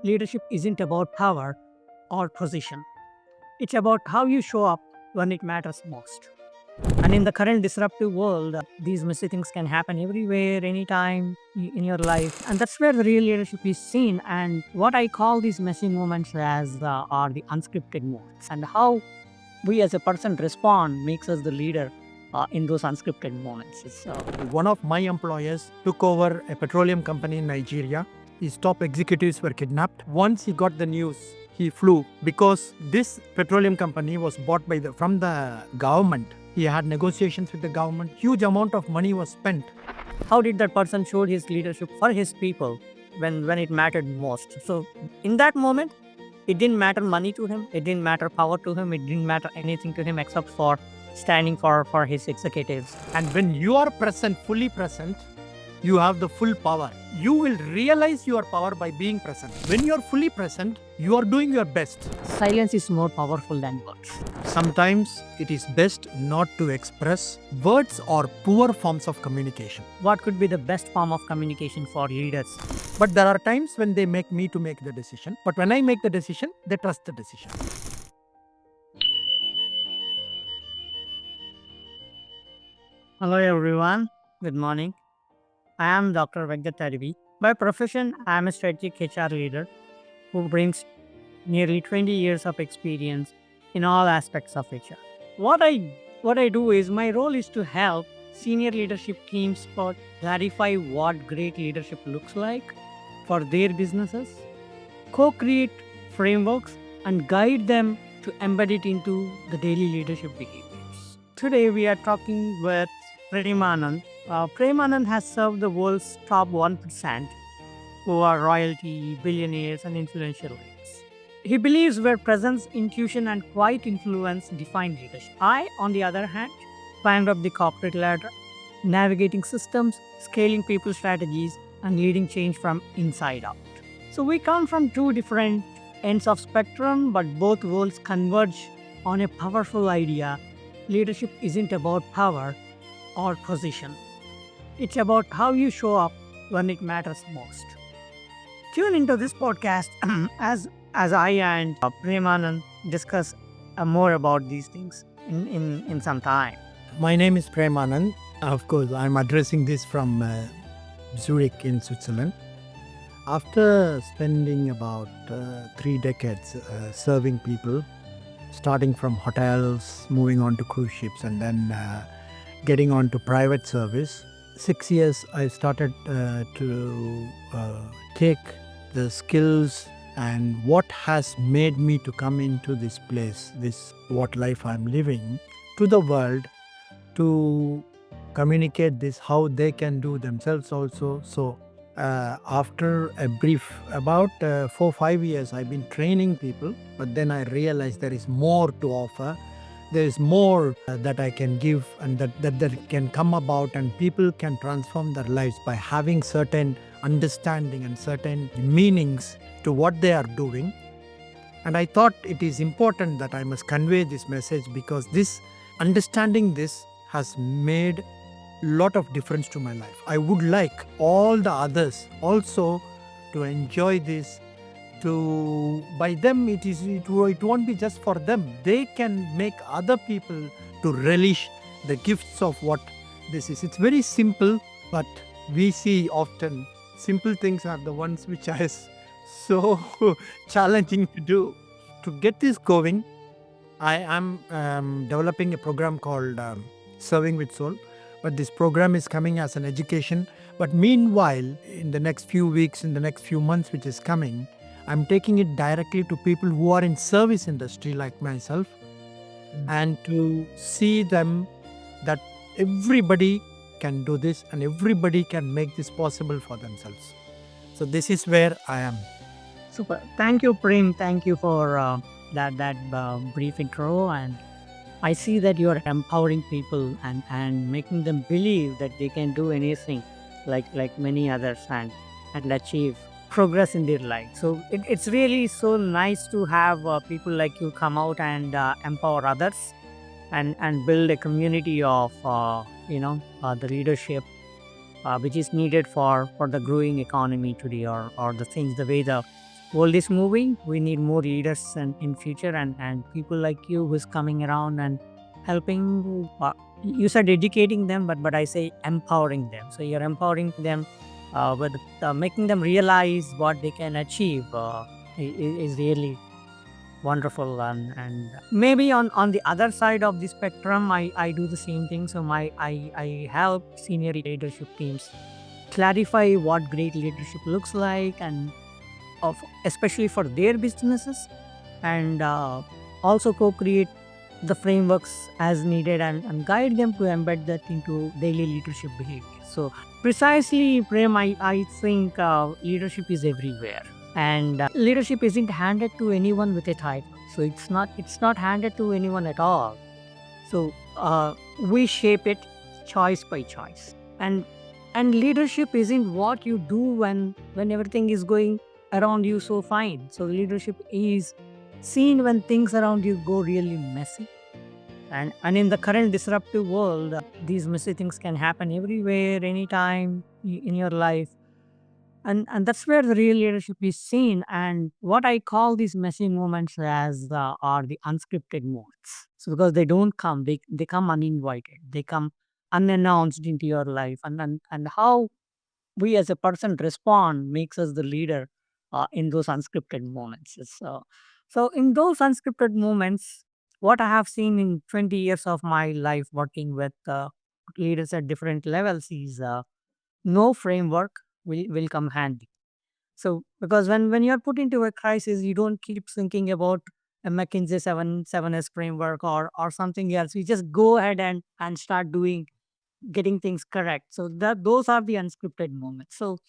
leadership isn't about power or position. It's about how you show up when it matters most. And in the current disruptive world, these messy things can happen everywhere, anytime in your life. And that's where the real leadership is seen. And what I call these messy moments as are the unscripted moments. And how we as a person respond makes us the leader in those unscripted moments. One of my employers took over a petroleum company in Nigeria. His top executives were kidnapped. Once he got the news, he flew because this petroleum company was bought from the government. He had negotiations with the government. Huge amount of money was spent. How did that person show his leadership for his people when it mattered most? So in that moment, it didn't matter money to him. It didn't matter power to him. It didn't matter anything to him except for standing for his executives. And when you are present, fully present, you have the full power. You will realize your power by being present. When you are fully present, you are doing your best. Silence is more powerful than words. Sometimes it is best not to express. Words are poor forms of communication. What could be the best form of communication for leaders? But there are times when they make me to make the decision. But when I make the decision, they trust the decision. Hello everyone. Good morning. I am Dr. Venkat Adivi. By profession, I am a strategic HR leader who brings nearly 20 years of experience in all aspects of HR. What I do is my role is to help senior leadership teams clarify what great leadership looks like for their businesses, co-create frameworks and guide them to embed it into the daily leadership behaviors. Today we are talking with Anand. Anand has served the world's top 1% who are royalty, billionaires, and influential leaders. He believes where presence, intuition, and quiet influence define leadership. I, on the other hand, climbed up the corporate ladder, navigating systems, scaling people strategies, and leading change from inside out. So we come from two different ends of spectrum, but both worlds converge on a powerful idea. Leadership isn't about power or position. It's about how you show up when it matters most. Tune into this podcast as I and Premm discuss more about these things in some time. My name is Prem Anand. Of course, I'm addressing this from Zurich in Switzerland. After spending about 3 decades serving people, starting from hotels, moving on to cruise ships, and then getting on to private service, 6 years I started to take the skills and what has made me to come into this place, what life I'm living, to the world, to communicate this, how they can do themselves also. So after a brief, about 4-5 years, I've been training people, but then I realized there is more to offer. There is more that I can give and that can come about, and people can transform their lives by having certain understanding and certain meanings to what they are doing. And I thought it is important that I must convey this message because understanding this has made a lot of difference to my life. I would like all the others also to enjoy this. By them, it won't be just for them. They can make other people to relish the gifts of what this is. It's very simple, but we see often simple things are the ones which are so challenging to do. To get this going, I am developing a program called Serving with Soul. But this program is coming as an education. But meanwhile, in the next few weeks, in the next few months which is coming, I'm taking it directly to people who are in service industry like myself, and to see them that everybody can do this and everybody can make this possible for themselves. So this is where I am. Super. Thank you, Prem. Thank you for that brief intro. And I see that you are empowering people and making them believe that they can do anything like many others and achieve progress in their life. So it's really so nice to have people like you come out and empower others and build a community of the leadership which is needed for the growing economy today, or the things, the way the world is moving. We need more leaders and in future, and people like you who's coming around and helping. You said educating them, but I say empowering them. So you're empowering them with making them realize what they can achieve is really wonderful. And maybe on the other side of the spectrum, I do the same thing. So I help senior leadership teams clarify what great leadership looks like, and of especially for their businesses, and also co-create the frameworks as needed, and guide them to embed that into daily leadership behavior. So precisely, Prem, I think leadership is everywhere, and leadership isn't handed to anyone with a title. So it's not handed to anyone at all. So we shape it choice by choice, and leadership isn't what you do when everything is going around you so fine. So leadership is seen when things around you go really messy, and in the current disruptive world, these messy things can happen everywhere, anytime in your life, and that's where the real leadership is seen. And what I call these messy moments as are the unscripted moments. So because they don't come, they come uninvited, they come unannounced into your life, and how we as a person respond makes us the leader in those unscripted moments. So in those unscripted moments, what I have seen in 20 years of my life working with leaders at different levels is no framework will come handy. So because when you're put into a crisis, you don't keep thinking about a McKinsey 7S framework or something else. You just go ahead and start doing, getting things correct. So that those are the unscripted moments. So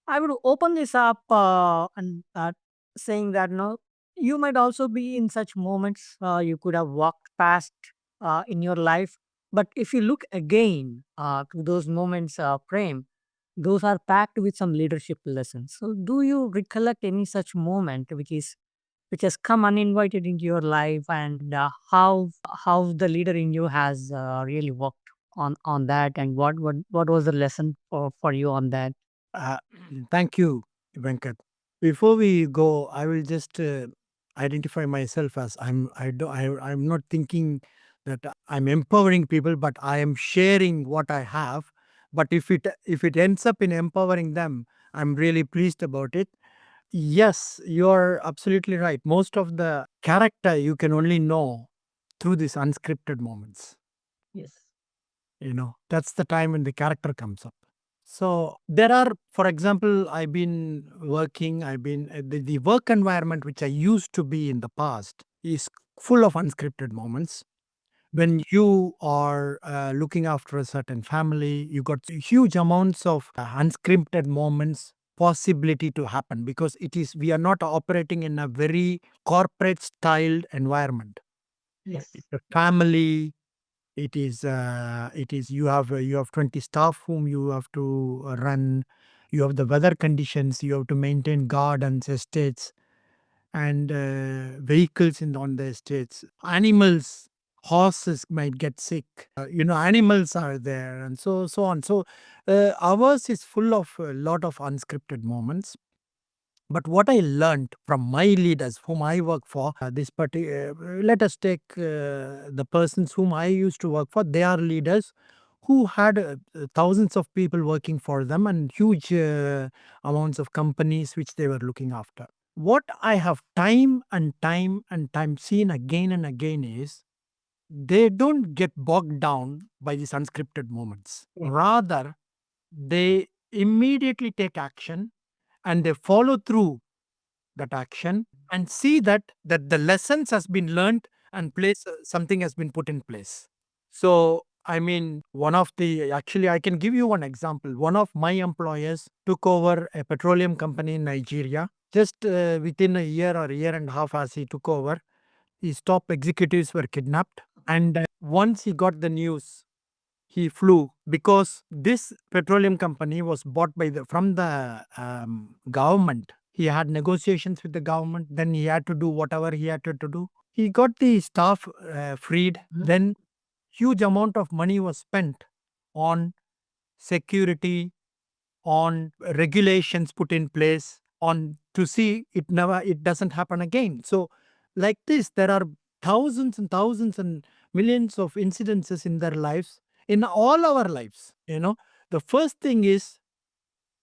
I would open this up and saying that no, you might also be in such moments you could have walked past in your life. But if you look again to those moments, Prem, those are packed with some leadership lessons. So do you recollect any such moment which has come uninvited into your life, and how the leader in you has really worked on that, and what was the lesson for you on that? Uh, Thank you, Venkat. Before we go, I will just identify myself as I'm not thinking that I'm empowering people, but I am sharing what I have. But if it ends up in empowering them, I'm really pleased about it. Yes, you're absolutely right. Most of the character you can only know through these unscripted moments. Yes. That's the time when the character comes up. So there are, for example, I've been working, the work environment which I used to be in the past is full of unscripted moments. When you are looking after a certain family, you got huge amounts of unscripted moments possibility to happen, because we are not operating in a very corporate styled environment. Yes. It's a family. It is you have 20 staff whom you have to run. You have the weather conditions, you have to maintain gardens, estates, and vehicles on the estates. Animals, horses might get sick. Animals are there, and so on. So ours is full of a lot of unscripted moments. But what I learned from my leaders whom I work for, let us take the persons whom I used to work for. They are leaders who had thousands of people working for them, and huge amounts of companies which they were looking after. What I have time and time and time seen again and again is they don't get bogged down by these unscripted moments. Rather, they immediately take action, and they follow through that action, and see that the lessons has been learned, and something has been put in place. So I mean, one of the actually I can give you one example. One of my employers took over a petroleum company in Nigeria. Just within a year or a year and a half, as he took over, his top executives were kidnapped. And once he got the news, he flew, because this petroleum company was bought from the government. He had negotiations with the government. Then he had to do whatever he had to do. He got the staff freed. Then huge amount of money was spent on security, on regulations put in place, on to see it doesn't happen again. So like this, there are thousands and thousands and millions of incidences in their lives, in all our lives. The first thing is,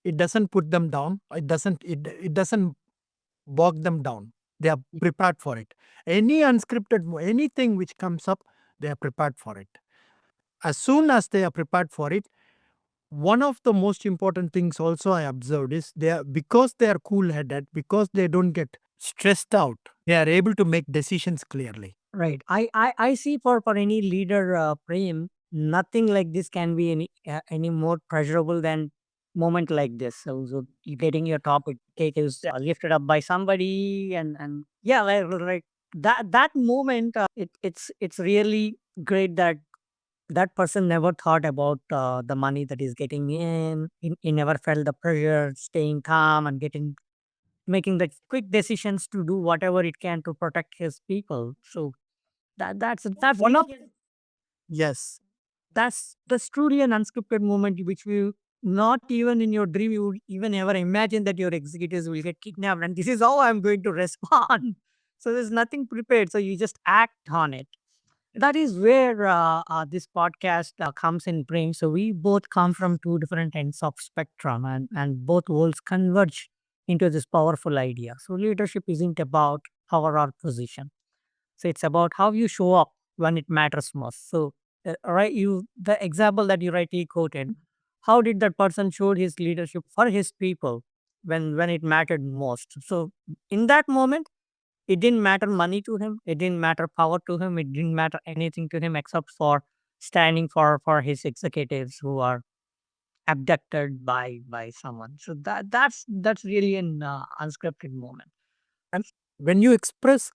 it doesn't put them down. It doesn't bog them down. They are prepared for it. Anything which comes up, they are prepared for it. As soon as they are prepared for it, one of the most important things also I observed is, because they are cool headed, because they don't get stressed out, they are able to make decisions clearly. Right. I see for any leader, Prem, nothing like this can be any more pleasurable than moment like this. So you getting your topic cake is lifted up by somebody, and yeah, like that moment, it's really great that that person never thought about the money that is getting in. He never felt the pressure, staying calm and making the quick decisions to do whatever it can to protect his people. So that's one of, Yes. that's truly an unscripted moment which you, not even in your dream you would even ever imagine that your executives will get kidnapped and this is how I'm going to respond. So there's nothing prepared. So you just act on it. That is where this podcast comes in frame. So we both come from two different ends of spectrum, and both worlds converge into this powerful idea. So leadership isn't about power or position. So it's about how you show up when it matters most. So right, you, the example that you rightly quoted, how did that person show his leadership for his people when it mattered most? So in that moment, it didn't matter money to him. It didn't matter power to him. It didn't matter anything to him except for standing for his executives who are abducted by someone. So that's really an unscripted moment. And when you express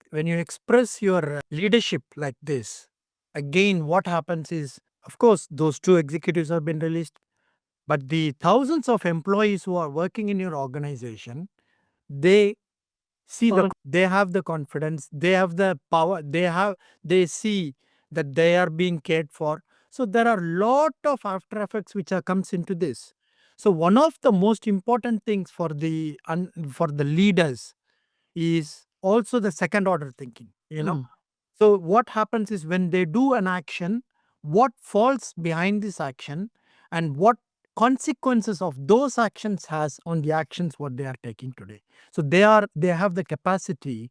your leadership like this, again, what happens is, of course, those two executives have been released, but the thousands of employees who are working in your organization, they they have the confidence, they have the power, they see that they are being cared for. So there are lot of after effects which are comes into this. So one of the most important things for the leaders is also the second order thinking. So what happens is, when they do an action, what falls behind this action, and what consequences of those actions has on the actions what they are taking today. So they have the capacity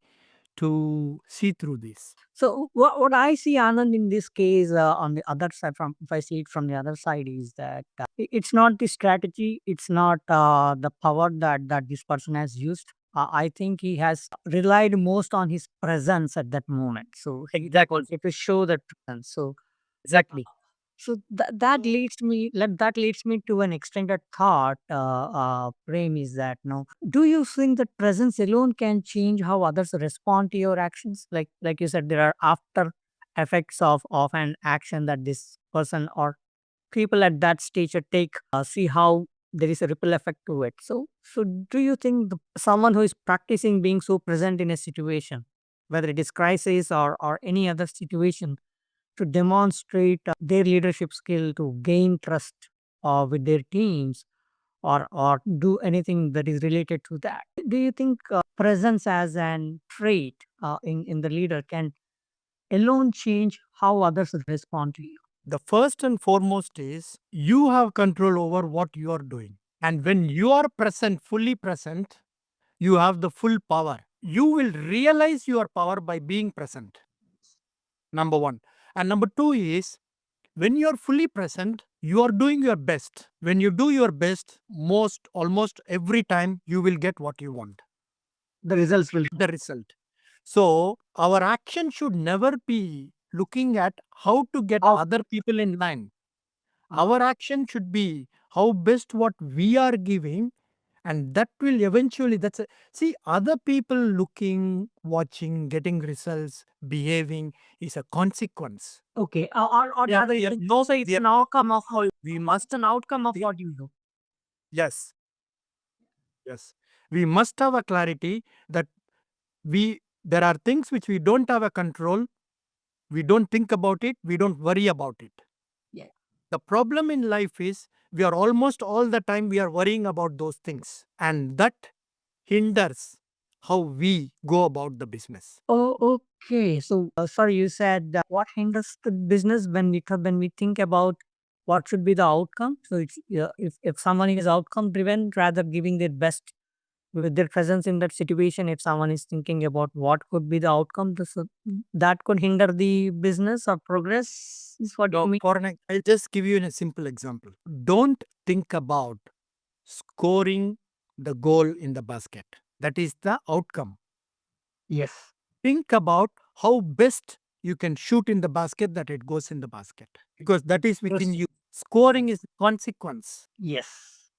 to see through this. So what I see, Anand, in this case, on the other side, from if I see it from the other side, is that it's not the strategy, it's not the power that this person has used. I think he has relied most on his presence at that moment. So exactly, it will show that presence. So exactly. So that leads me to an extended thought. Prem, is that no? Do you think that presence alone can change how others respond to your actions? Like you said, there are after effects of an action that this person or people at that stage take. See how there is a ripple effect to it. So do you think someone who is practicing being so present in a situation, whether it is crisis or any other situation, to demonstrate their leadership skill, to gain trust with their teams, or do anything that is related to that? Do you think presence as an trait in the leader can alone change how others respond to you? The first and foremost is, you have control over what you are doing. And when you are present, fully present, you have the full power. You will realize your power by being present. Number one. And number two is, when you are fully present, you are doing your best. When you do your best, almost every time you will get what you want. The results will. The result. So our action should never be looking at how to get other people in line. Our action should be how best what we are giving, and that will eventually, see, other people looking, watching, getting results, behaving is a consequence. Okay. Or Yeah, rather, yeah, no, so it's yeah. an outcome of how We must, an outcome of what you do. yes, yes, we must have a clarity that there are things which we don't have a control. We don't think about it, we don't worry about it. Yeah. The problem in life is, we are almost all the time we are worrying about those things, and that hinders how we go about the business. Oh, okay. So, sorry, you said what hinders the business when we think about what should be the outcome. So, it's, if someone is outcome driven, rather giving their best with their presence in that situation. If someone is thinking about what could be the outcome, that could hinder the business or progress. Is what you mean? I'll just give you a simple example. Don't think about scoring the goal in the basket. That is the outcome. Yes. Think about how best you can shoot in the basket that it goes in the basket, because that is within you. Scoring is consequence. Yes.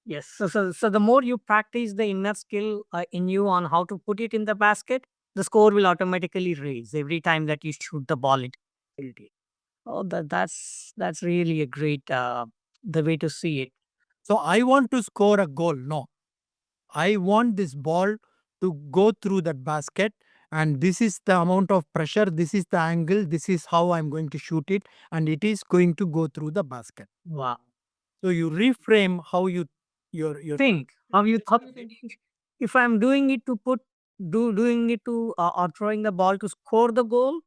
Yes. So the more you practice the inner skill in you on how to put it in the basket, the score will automatically raise every time that you shoot the ball into it. Oh, that's really a great the way to see it. So I want to score a goal. No, I want this ball to go through that basket, and this is the amount of pressure, this is the angle, this is how I'm going to shoot it, and it is going to go through the basket. Wow. So you reframe how you your Think how you thought. If I'm doing it to doing it to or throwing the ball to score the goal,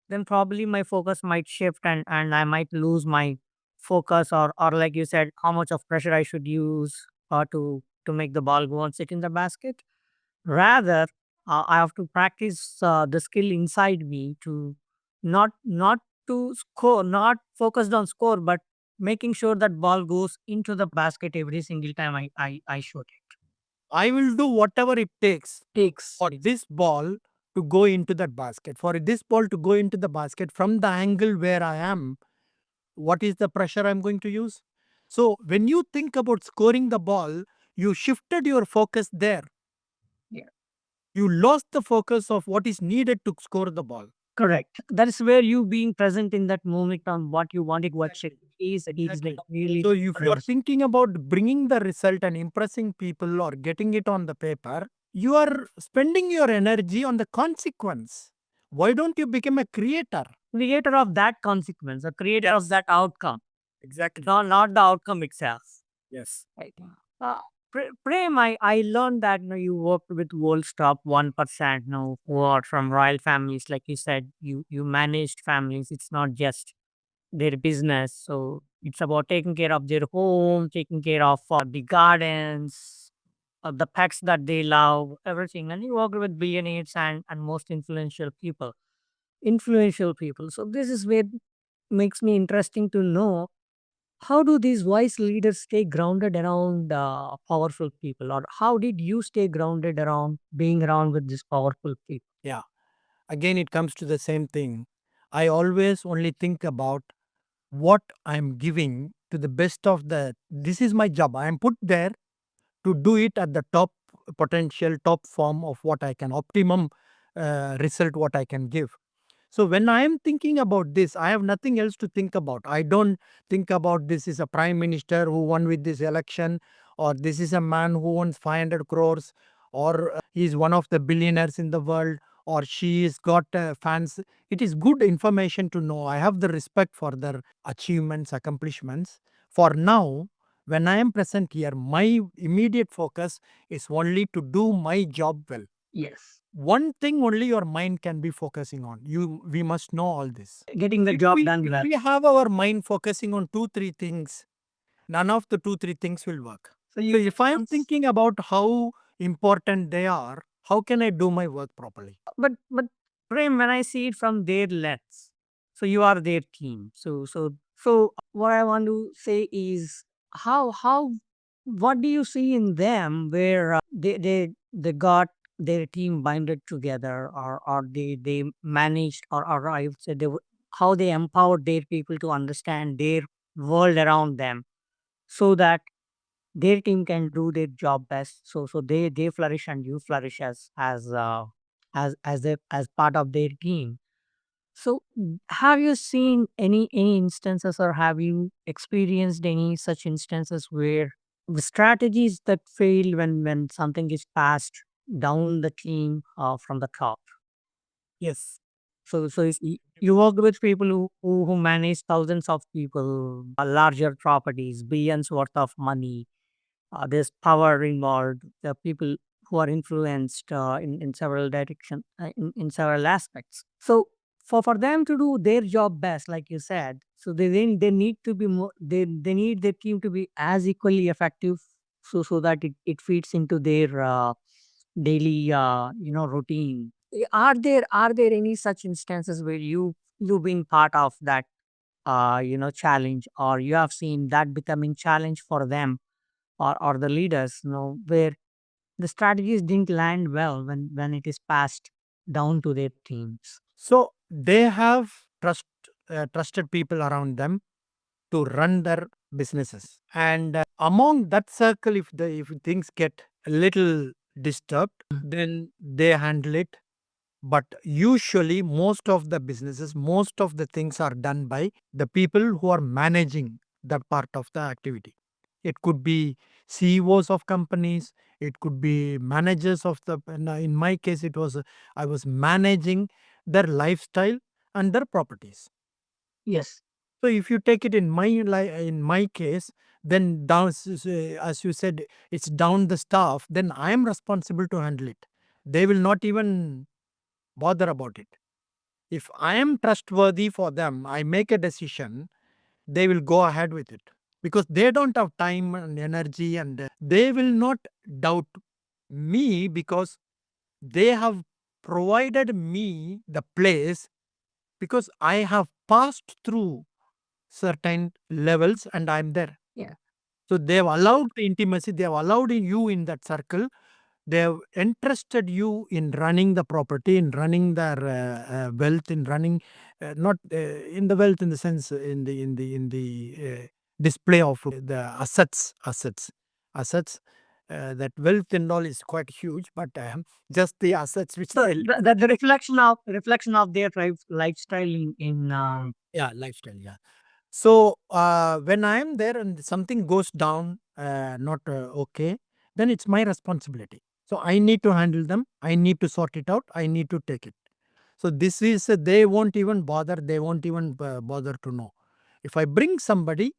then probably my focus might shift and I might lose my focus or like you said, how much of pressure I should use to make the ball go and sit in the basket. Rather, I have to practice the skill inside me to not to score, not focused on score, but making sure that ball goes into the basket every single time I shoot it. I will do whatever it Takes for this ball to go into that basket. For this ball to go into the basket from the angle where I am, what is the pressure I'm going to use? So when you think about scoring the ball, you shifted your focus there. Yeah. You lost the focus of what is needed to score the ball. Correct. That is where you being present in that moment on what you wanted, what shape is like really. So if you are thinking about bringing the result and impressing people or getting it on the paper, you are spending your energy on the consequence. Why don't you become a creator? Creator of that consequence, a creator of that outcome, Exactly. not the outcome itself. Yes. Right. Prem, I learned that you worked with world's top 1%, who are from royal families. Like you said, you managed families. It's not just their business. So it's about taking care of their home, taking care of the gardens, the pets that they love, everything. And you worked with billionaires and most influential people. Influential people. So this is where makes me interesting to know how do these wise leaders stay grounded around powerful people, or how did you stay grounded around being around with these powerful people? Yeah. Again, it comes to the same thing. I always only think about what I'm giving to the best of the. This is my job. I am put there to do it at the top potential, top form of what I can, optimum result, what I can give. So when I am thinking about this, I have nothing else to think about. I don't think about this is a prime minister who won with this election, or this is a man who wants 500 crores, or he is one of the billionaires in the world, or she has got fans. It is good information to know. I have the respect for their achievements, accomplishments. For now, when I am present here, my immediate focus is only to do my job well. Yes. One thing only your mind can be focusing on. We must know all this. Getting the If job we, done if well. we have our mind focusing on 2 3 things, none of the 2 3 things will work. So So if I am thinking about how important they are, how can I do my work properly? but Prem, when I see it from their lens, so you are their team. So what I want to say is how what do you see in them where they got their team binded together, or they managed, or I would say how they empowered their people to understand their world around them, so that their team can do their job best. So they flourish and you flourish as part of their team. So have you seen any instances, or have you experienced any such instances where the strategies that fail when something is passed down the team from the top? Yes. So if you work with people who manage thousands of people, larger properties, billions worth of money, there's power involved. The people who are influenced in several direction in several aspects. So for them to do their job best, like you said, so they need to be more, they need their team to be as equally effective, so that it fits into their daily routine. Are there any such instances where you've been part of that challenge, or you have seen that becoming challenge for them, or the leaders, where the strategies didn't land well when it is passed down to their teams? So they have trusted people around them to run their businesses, and among that circle, if things get a little disturbed, then they handle it. But usually, most of the businesses, most of the things are done by the people who are managing that part of the activity. It could be CEOs of companies, it could be managers of the. In my case, it was I was managing their lifestyle and their properties. Yes. So if you take it in my case, then as you said, it's down the staff. Then I am responsible to handle it. They will not even bother about it. If I am trustworthy for them, I make a decision, they will go ahead with it because they don't have time and energy, and they will not doubt me because they have provided me the place because I have passed through certain levels and I'm there. Yeah. So they have allowed the intimacy, they have allowed you in that circle. They have entrusted you in running the property, in running their wealth, in running not in the wealth in the sense in the display of the assets. That wealth and all is quite huge, but just the assets which So they the reflection of their lifestyle in yeah lifestyle yeah. So when I am there and something goes down, not okay, then it's my responsibility. So I need to handle them. I need to sort it out. I need to take it. So this is they won't even bother. They won't even bother to know. If I bring somebody,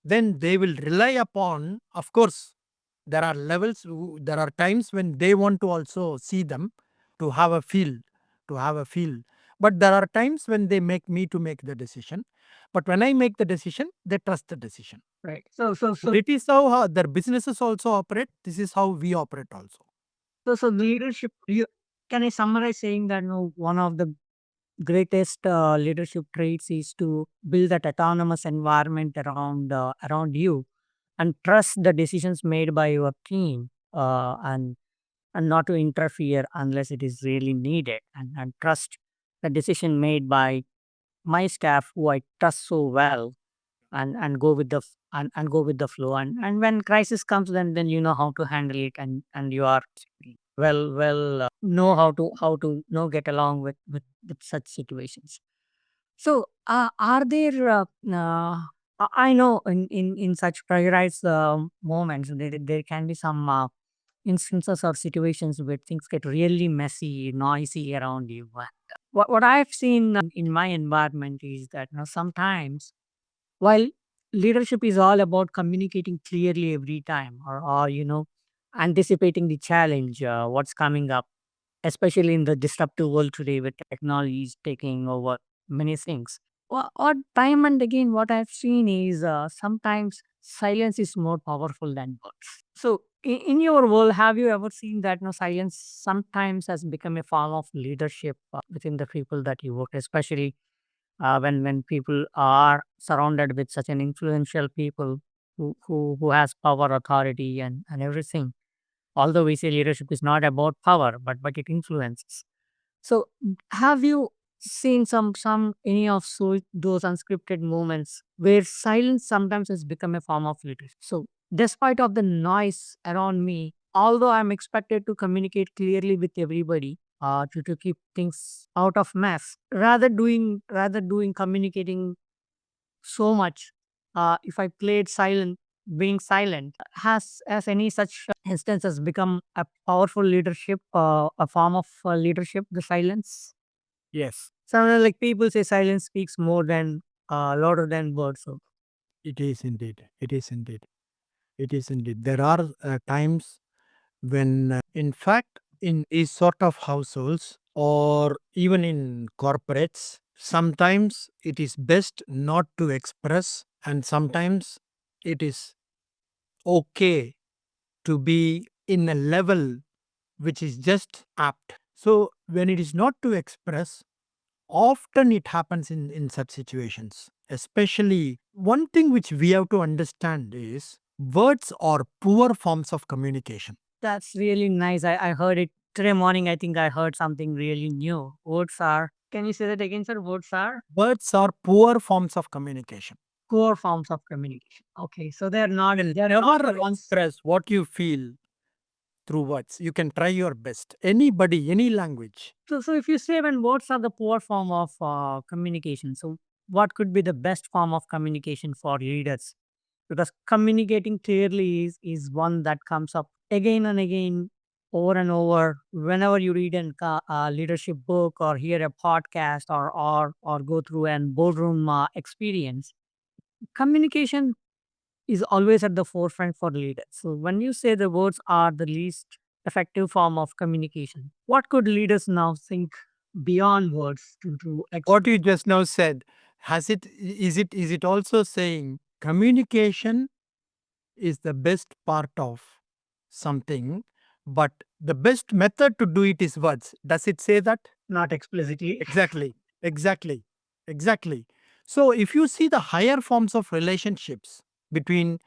then they will rely upon. Of course, there are levels. There are times when they want to also see them to have a feel, to have a feel. But there are times when they make me to make the decision. But when I make the decision, they trust the decision. right. So It is how their businesses also operate. This is how we operate also. so leadership. Can I summarize saying that one of the greatest leadership traits is to build that autonomous environment around you, and trust the decisions made by your team, and not to interfere unless it is really needed, and trust the decision made by my staff who I trust so well, and go with the and go with the flow, and when crisis comes, then you know how to handle it, and you are well know how to get along with such situations. So are there I know in such pressurized moments, there can be some instances or situations where things get really messy, noisy around you. What I've seen in my environment is that sometimes, while leadership is all about communicating clearly every time, or anticipating the challenge, what's coming up, especially in the disruptive world today with technologies taking over many things. Or time and again, what I've seen is sometimes silence is more powerful than words. So, in your world, have you ever seen that silence sometimes has become a form of leadership within the people that you work, especially when people are surrounded with such an influential people who has power, authority, and everything. Although we say leadership is not about power, but it influences. So, have you seen some any of those unscripted moments where silence sometimes has become a form of leadership? So, despite of the noise around me, although I'm expected to communicate clearly with everybody, to keep things out of mess, rather doing communicating so much. If I played silent, being silent has any such instances become a powerful leadership, a form of leadership, the silence. Yes, So like people say, silence speaks more than louder than words. So it is indeed. It is indeed. It is indeed. There are times. When, in fact, in these sort of households or even in corporates, sometimes it is best not to express, and sometimes it is okay to be in a level which is just apt. So, when it is not to express, often it happens in such situations. Especially, one thing which we have to understand is words are poor forms of communication. That's really nice. I heard it today morning. I think I heard something really new. Words are. Can you say that again, sir? Words are Words are poor forms of communication. core forms of communication. Okay, so they're not. Will They're never not the ones. express what you feel through words. You can try your best. Anybody, any language. So if you say when words are the poor form of communication, so what could be the best form of communication for leaders? Because communicating clearly is one that comes up again and again, over and over. Whenever you read a leadership book or hear a podcast or go through an boardroom experience, communication is always at the forefront for leaders. So when you say the words are the least effective form of communication, what could leaders now think beyond words to What you just now said, is it also saying communication is the best part of something, but the best method to do it is words? Does it say that? not explicitly? Exactly, exactly, exactly. So if you see the higher forms of relationships between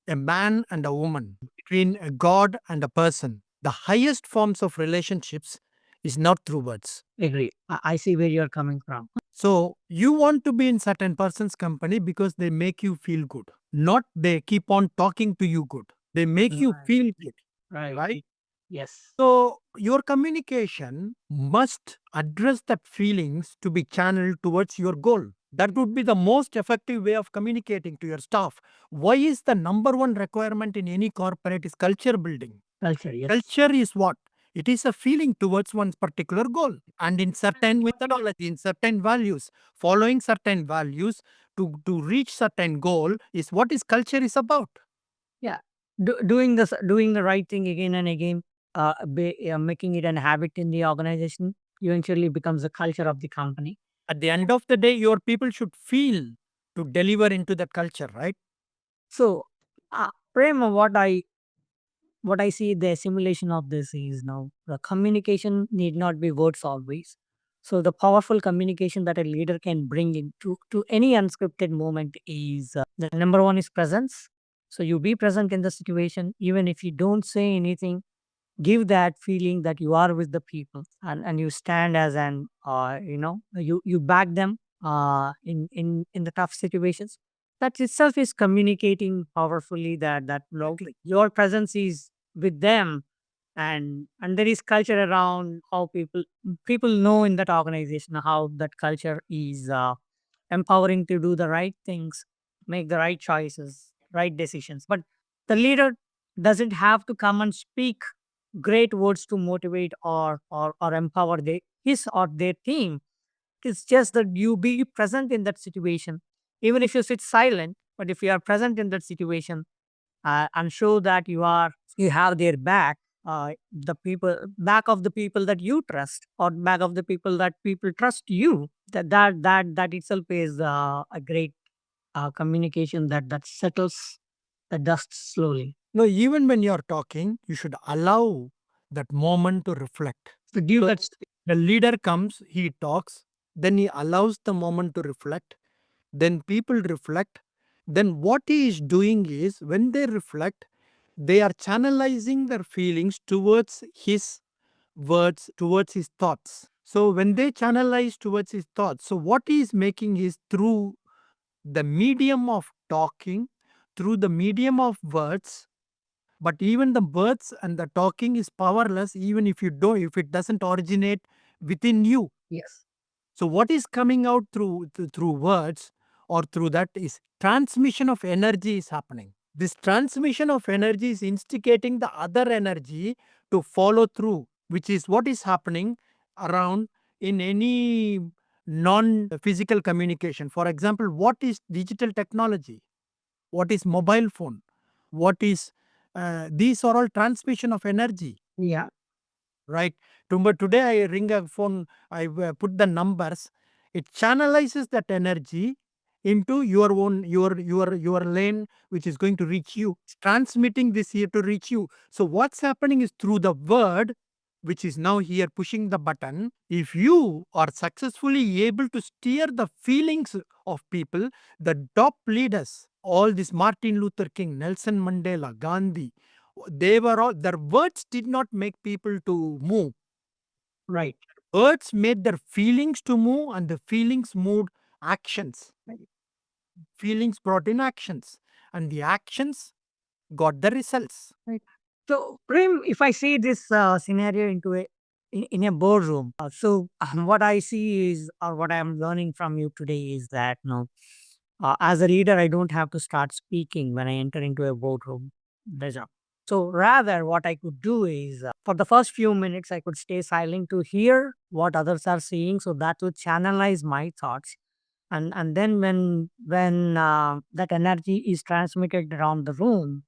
a man and a woman, between a god and a person, the highest forms of relationships is not through words. Agree. I see where you're coming from. So you want to be in certain person's company because they make you feel good, not they keep on talking to you good. They make you Right. feel good, Right. right? Yes. So your communication must address that feelings to be channeled towards your goal. That would be the most effective way of communicating to your staff. Why is the number one requirement in any corporate is culture building? Culture. Yes. Culture is what? It is a feeling towards one's particular goal. And in certain methodology, in certain values, following certain values to reach certain goal is what is culture is about. Yeah. Doing the right thing again and again, making it an habit in the organization eventually becomes the culture of the company. At the end of the day, your people should feel to deliver into that culture, right? So, Prem, what I see the assimilation of this is now the communication need not be words always. So the powerful communication that a leader can bring to any unscripted moment is the number one is presence. So you be present in the situation, even if you don't say anything, give that feeling that you are with the people and you stand as an you back them in the tough situations. That itself is communicating powerfully that your presence is with them, and there is culture around how people know in that organization how that culture is empowering to do the right things, make the right choices, right decisions. But the leader doesn't have to come and speak great words to motivate or empower his or their team. It's just that you be present in that situation, even if you sit silent. But if you are present in that situation and show that you have their back, the people back of the people that you trust, or back of the people that people trust you, that itself is a great communication that settles the dust slowly. No, even when you're talking, you should allow that moment to reflect. So give So that the leader comes, he talks, then he allows the moment to reflect, then people reflect. Then what he is doing is when they reflect, they are channelizing their feelings towards his words, towards his thoughts. So when they channelize towards his thoughts, so what he is making is through the medium of talking, through the medium of words, but even the words and the talking is powerless even if it doesn't originate within you. yes. So what is coming out through words or through that is transmission of energy is happening. This transmission of energy is instigating the other energy to follow through, which is what is happening around in any non physical communication. For example, what is digital technology? What is mobile phone? What is These are all transmission of energy, Yeah. right? But today I ring a phone, I put the numbers, it channelizes that energy into your own your lane, which is going to reach you. It's transmitting this here to reach you. So what's happening is through the word, which is now here pushing the button, if you are successfully able to steer the feelings of people, the top leaders, all this Martin Luther King, Nelson Mandela, Gandhi, they were all, their words did not make people to move. Right. Words made their feelings to move, and the feelings moved actions. Right. Feelings brought in actions, and the actions got the results. Right. So, Prem, if I see this scenario into in a boardroom, so what I see is, or what I am learning from you today is that, no, as a leader, I don't have to start speaking when I enter into a boardroom. There's a- So rather, what I could do is, for the first few minutes, I could stay silent to hear what others are saying, so that would channelize my thoughts. And then when that energy is transmitted around the room,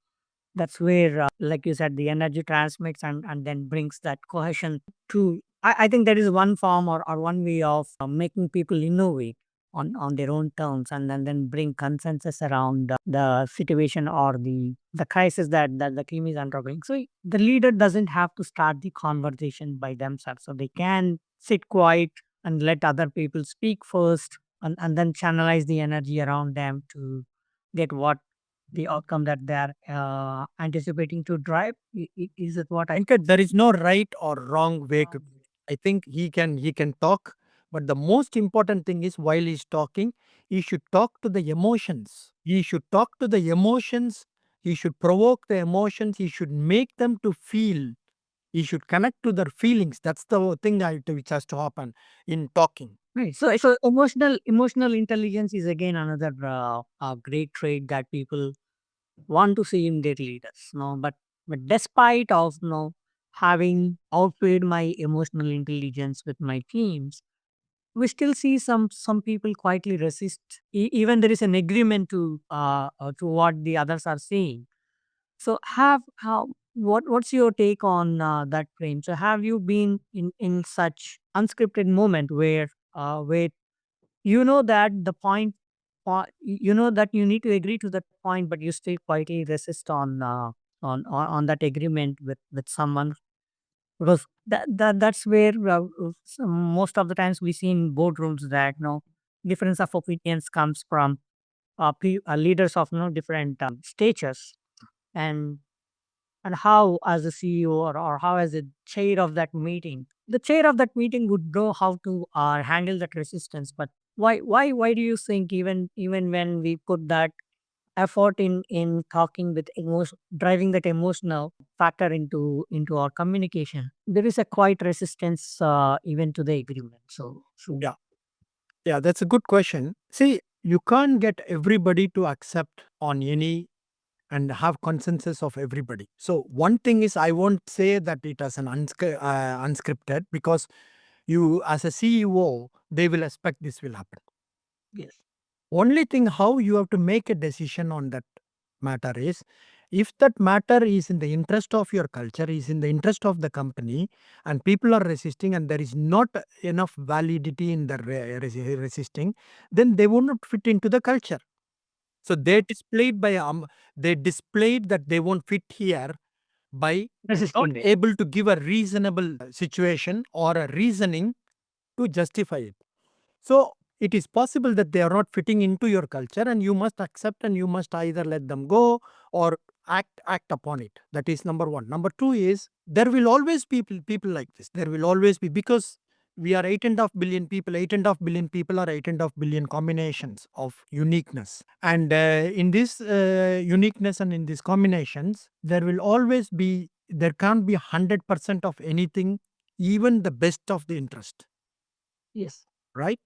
that's where, like you said, the energy transmits and then brings that cohesion to. I think that is one form, or one way of making people innovate on their own terms, and then bring consensus around the situation or the crisis that the team is undergoing. So the leader doesn't have to start the conversation by themselves. So they can sit quiet and let other people speak first, and then channelize the energy around them to get what the outcome that they're anticipating to drive. Is it what I? Venkat, there is no right or wrong way to. I think he can talk, but the most important thing is while he's talking, he should talk to the emotions. He should talk to the emotions. He should provoke the emotions. He should make them to feel. He should connect to their feelings. That's the thing which has to happen in talking. Right. So emotional intelligence is again another great trait that people want to see in their leaders. No, but despite of having outweighed my emotional intelligence with my teams, we still see some people quietly resist. Even there is an agreement to what the others are saying. So have how what's your take on that frame? So have you been in such unscripted moment where you know that the point, you know that you need to agree to that point, but you still quietly resist on that agreement with someone, because that's where most of the times we see in boardrooms that difference of opinions comes from leaders of different statures, and how as a CEO, or how as a chair of that meeting, the chair of that meeting would know how to handle that resistance. But why do you think, even when we put that effort in talking with emotion, driving that emotional factor into our communication, there is a quiet resistance even to the agreement? So Yeah. Yeah, that's a good question. See, you can't get everybody to accept on any and have consensus of everybody. So one thing is I won't say that it as an unscripted, because you as a CEO, they will expect this will happen. yes, Only thing how you have to make a decision on that matter is, if that matter is in the interest of your culture, is in the interest of the company, and people are resisting and there is not enough validity in the resisting, then they will not fit into the culture. So they displayed that they won't fit here by not resisting it. able to give a reasonable situation or a reasoning to justify it. So it is possible that they are not fitting into your culture, and you must accept, and you must either let them go or act upon it. That is number one. Number two is, there will always be people like this. There will always be, because we are 8.5 billion people. 8.5 billion people are 8.5 billion combinations of uniqueness. And in this uniqueness and in these combinations, there will always be, there can't be 100% of anything, even the best of the interest, Yes. right?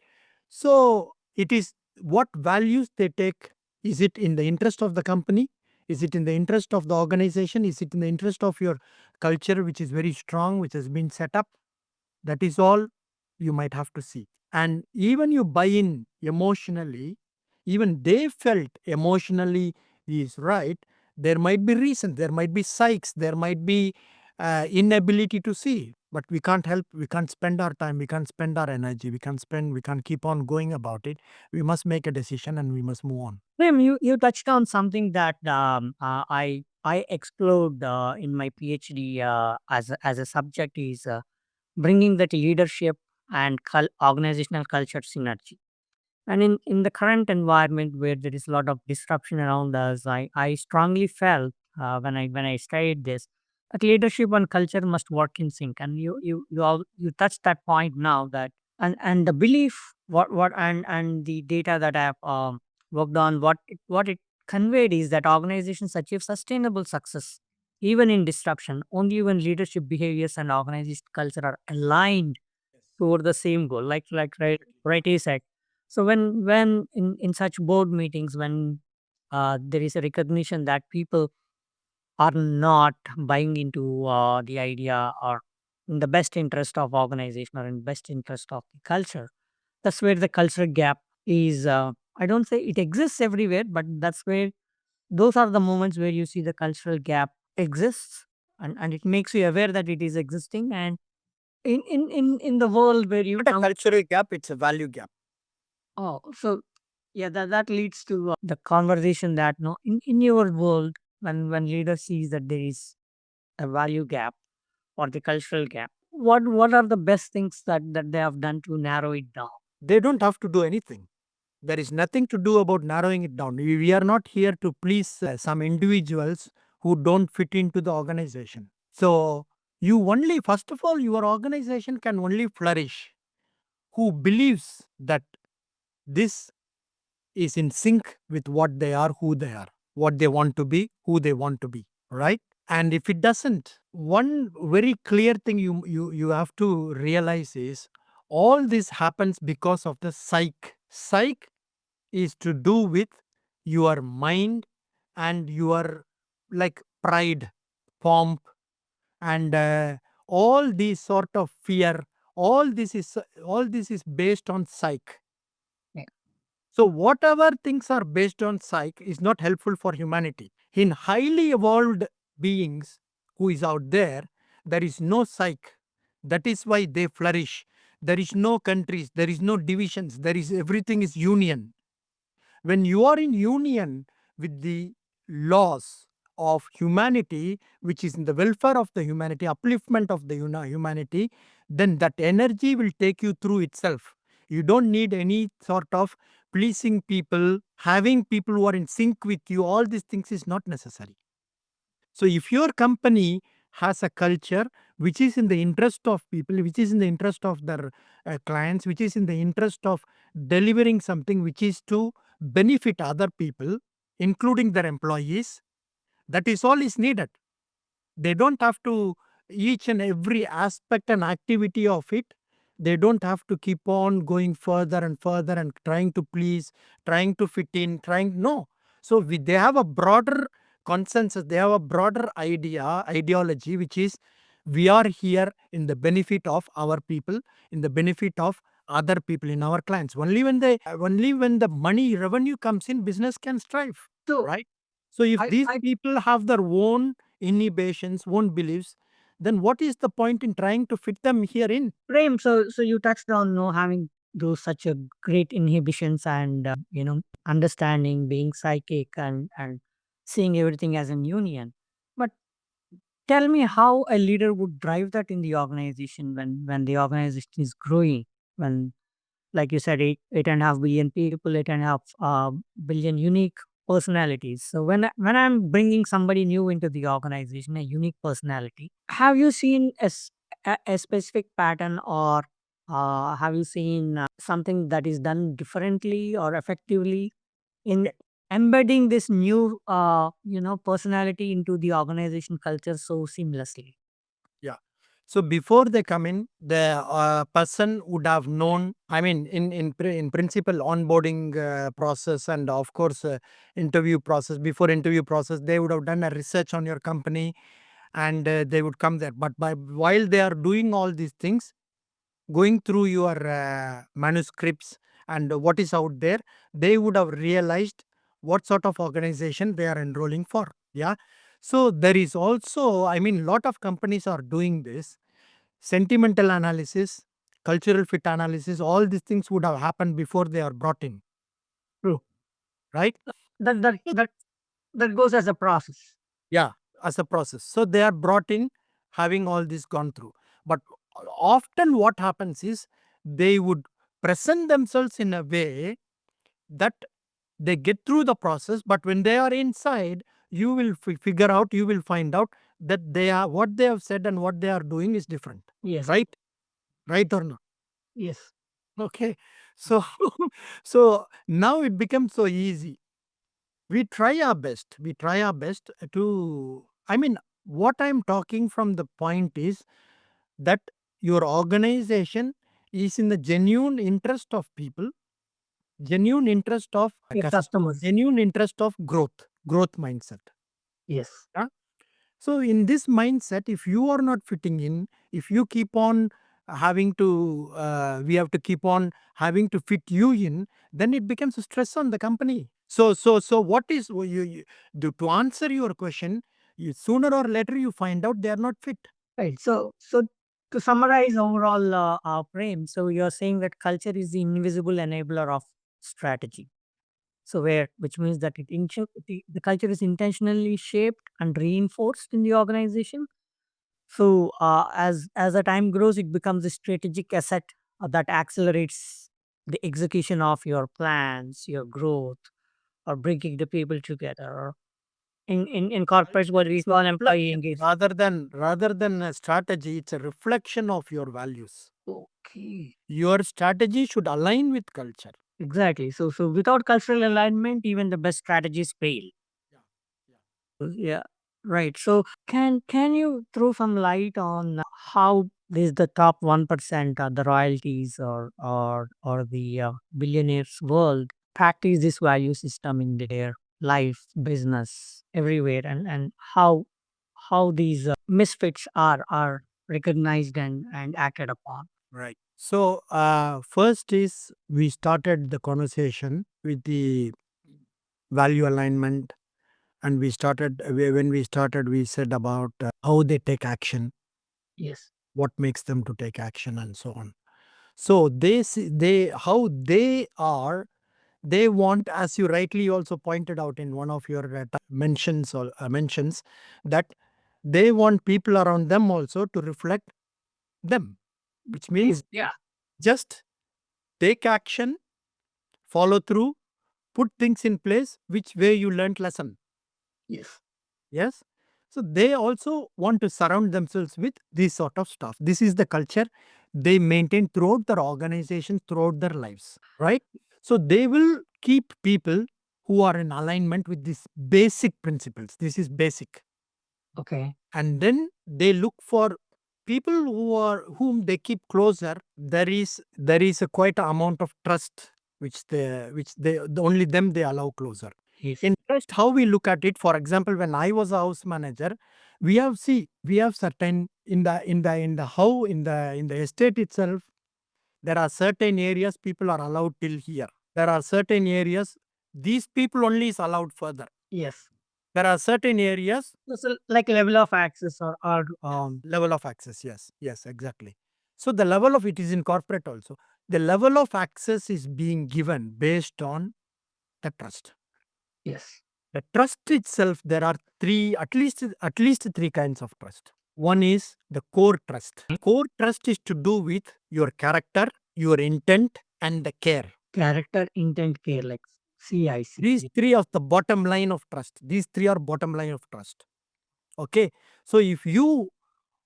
So it is what values they take. Is it in the interest of the company? Is it in the interest of the organization? Is it in the interest of your culture, which is very strong, which has been set up? That is all you might have to see. And even you buy in emotionally, even they felt emotionally is right, There might be reasons, there might be psychs, there might be inability to see, but we can't help, we can't spend our time, we can't spend our energy, we can't keep on going about it. We must make a decision and we must move on. Prem, you touched on something that I explored in my PhD as a subject is bringing that leadership and organizational culture synergy. And in the current environment where there is a lot of disruption around us, I strongly felt when I studied this that leadership and culture must work in sync. And you touched that point now that and the belief what and the data that I have worked on what it conveyed is that organizations achieve sustainable success even in disruption only when leadership behaviors and organization culture are aligned toward the same goal like right he said. So when in such board meetings when there is a recognition that people are not buying into the idea or in the best interest of organization or in best interest of the culture, that's where the cultural gap is. I don't say it exists everywhere, but that's where those are the moments where you see the cultural gap exists, and it makes you aware that it is existing. And in the world where you Not a cultural gap, it's a value gap. oh, so yeah, that leads to the conversation that no, in your world, when leader sees that there is a value gap or the cultural gap, what are the best things that they have done to narrow it down? They don't have to do anything. There is nothing to do about narrowing it down. We are not here to please some individuals who don't fit into the organization. So, you only, first of all, your organization can only flourish who believes that this is in sync with what they are, who they are, what they want to be, who they want to be, right? And if it doesn't, one very clear thing you have to realize is all this happens because of the psych. Psych is to do with your mind and your like pride, pomp, and all these sort of fear. All this is based on psych. Yeah. So whatever things are based on psych is not helpful for humanity. In highly evolved beings who is out there is no psych. That is why they flourish. There is no countries, there is no divisions, there is everything is union. When you are in union with the laws of humanity, which is in the welfare of the humanity, upliftment of the humanity, then that energy will take you through itself. You don't need any sort of pleasing people, having people who are in sync with you. All these things is not necessary. So if your company has a culture which is in the interest of people, which is in the interest of their clients, which is in the interest of delivering something which is to benefit other people, including their employees, that is all is needed. They don't have to each and every aspect and activity of it. They don't have to keep on going further and further and trying to please, trying to fit in, trying no. So they have a broader consensus. They have a broader ideology, which is we are here in the benefit of our people, in the benefit of other people, in our clients. Only when the money revenue comes in, business can strive, So right? So if I, these I people have their own inhibitions, own beliefs, then what is the point in trying to fit them here in? Prem, so you touched on no having those such a great inhibitions and understanding, being psychic and seeing everything as an union. But tell me how a leader would drive that in the organization when the organization is growing, when like you said, 8.5 billion people, 8.5 billion unique personalities. So when I'm bringing somebody new into the organization, a unique personality, have you seen a specific pattern or have you seen something that is done differently or effectively in embedding this new personality into the organization culture so seamlessly? Yeah. So before they come in, the person would have known. I mean, in principle, onboarding process and of course interview process. Before interview process, they would have done a research on your company, and they would come there. But while they are doing all these things, going through your manuscripts and what is out there, they would have realized what sort of organization they are enrolling for. Yeah. So there is also, I mean, lot of companies are doing this. Sentimental analysis, cultural fit analysis, all these things would have happened before they are brought in, True. right? That goes as a process. Yeah, as a process. So they are brought in having all this gone through. But often what happens is they would present themselves in a way that they get through the process, but when they are inside, you will figure out, you will find out that they are what they have said and what they are doing is different. Yes. Right? Right or not? Yes. Okay. So so now it becomes so easy. We try our best. We try our best to, I mean, what I'm talking from the point is that your organization is in the genuine interest of people, genuine interest of Your customers. genuine interest of growth mindset. Yes. Yeah? So in this mindset, if you are not fitting in, if you keep on having to, we have to keep on having to fit you in, then it becomes a stress on the company. So what is to answer your question? You, sooner or later you find out they are not fit. Right. So to summarize overall, our frame, so you're saying that culture is the invisible enabler of strategy. So which means that the culture is intentionally shaped and reinforced in the organization. So as the time grows, it becomes a strategic asset that accelerates the execution of your plans, your growth, or bringing the people together. Or in corporates, what we call employee engagement. Rather than a strategy, it's a reflection of your values. Okay. Your strategy should align with culture. Exactly. So without cultural alignment, even the best strategies fail. Yeah. Yeah. Right. So can you throw some light on how this the top 1%, the royalties or the billionaires world practice this value system in their life, business, everywhere, and how these misfits are recognized and acted upon. Right. So, first is we started the conversation with the value alignment, and when we started, we said about how they take action, Yes. what makes them to take action, and so on. So they how they are. They want, as you rightly also pointed out in one of your mentions, that they want people around them also to reflect them, which means Yeah. just take action, follow through, put things in place, which way you learnt lesson. Yes. Yes. So they also want to surround themselves with this sort of stuff. This is the culture they maintain throughout their organizations, throughout their lives, right? So they will keep people who are in alignment with these basic principles. This is basic. Okay. And then they look for people whom they keep closer. There is a quite a amount of trust which they only them they allow closer. Yes. In trust, how we look at it, for example, when I was a house manager, we have certain in the estate itself, there are certain areas people are allowed till here. There are certain areas these people only is allowed further. Yes. There are certain areas. So like level of access or Level of access, yes, yes, exactly. So the level of it is in corporate also. The level of access is being given based on the trust. yes. The trust itself, there are at least three kinds of trust. One is the core trust. Core trust is to do with your character, your intent, and the care. Character, intent, care, like CIC. These three are the bottom line of trust. These three are bottom line of trust. Okay. So if you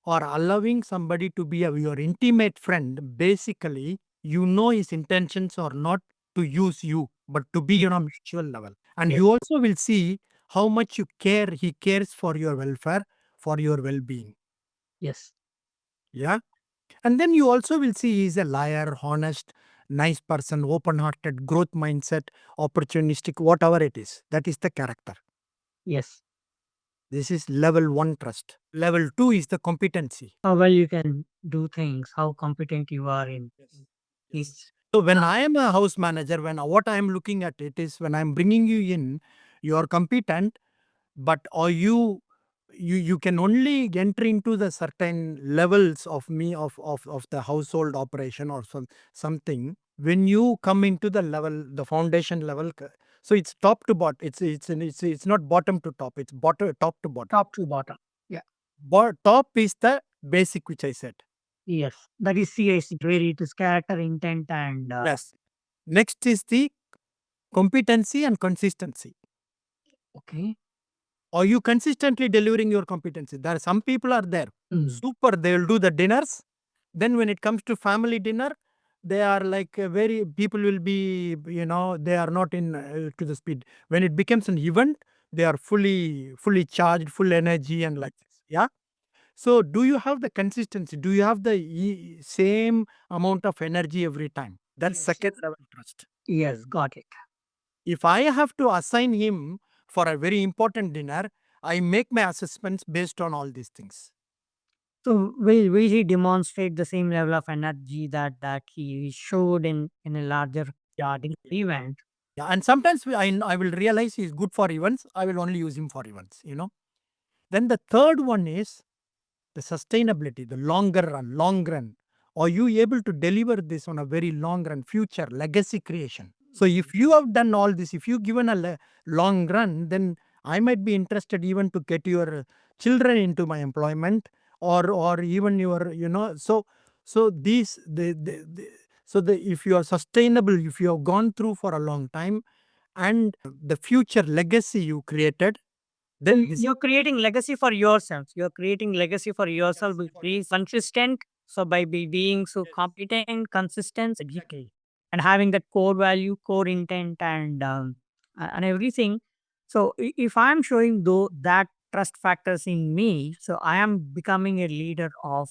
or allowing somebody to be your intimate friend, basically, you know his intentions are not to use you, but to be on a mutual level. And Yes. you also will see how much he cares for your welfare, for your well being. Yes. Yeah. And then you also will see he's a liar, honest, nice person, open hearted, growth mindset, opportunistic, whatever it is. That is the character. Yes. This is level one trust. Level two is the competency. How well you can do things, how competent you are in Yes. this. So when I am a house manager, when what I am looking at it is when I'm bringing you in, you are competent. but are you can only enter into the certain levels of me of the household operation or something when you come into the level, the foundation level. So it's top to bottom. It's not bottom to top. It's bottom top to bottom. Top to bottom. Yeah. Top is the basic which I said. Yes. That is CIC, where it is character, intent, and Yes. Next is the competency and consistency. okay. Are you consistently delivering your competency? There are some people are there. Super, they will do the dinners. Then when it comes to family dinner, they are like very people will be, they are not in to the speed. When it becomes an event, they are fully charged, full energy and like this. Yeah. So do you have the consistency? Do you have the same amount of energy every time? That's Yes. second level trust. Yes, got it. If I have to assign him for a very important dinner, I make my assessments based on all these things. So will he demonstrate the same level of energy that he showed in a larger dinner event? Yeah, and sometimes I will realize he's good for events. I will only use him for events. Then the third one is the sustainability, the long run. Are you able to deliver this on a very long run, future legacy creation? So if you have done all this, if you given a long run, then I might be interested even to get your children into my employment, or even your, so these the if you are sustainable, if you have gone through for a long time, and the future legacy you created, then You're creating legacy for yourself. You're creating legacy for yourself by being consistent. So by being so competent, consistent, exactly. and having that core value, core intent, and everything. So if I'm showing though that trust factors in me, so I am becoming a leader of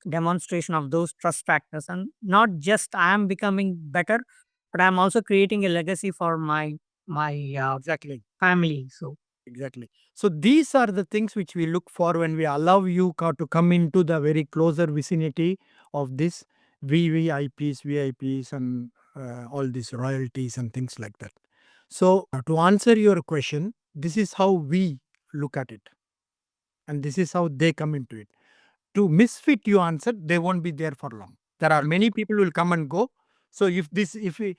demonstration of those trust factors, and not just I am becoming better, but I'm also creating a legacy for my Exactly. family. So Exactly. So these are the things which we look for when we allow you to come into the very closer vicinity of this VVIPs, and all these royalties and things like that. So to answer your question, this is how we look at it, and this is how they come into it. To misfit you answered, they won't be there for long. There are many people will come and go. So if we,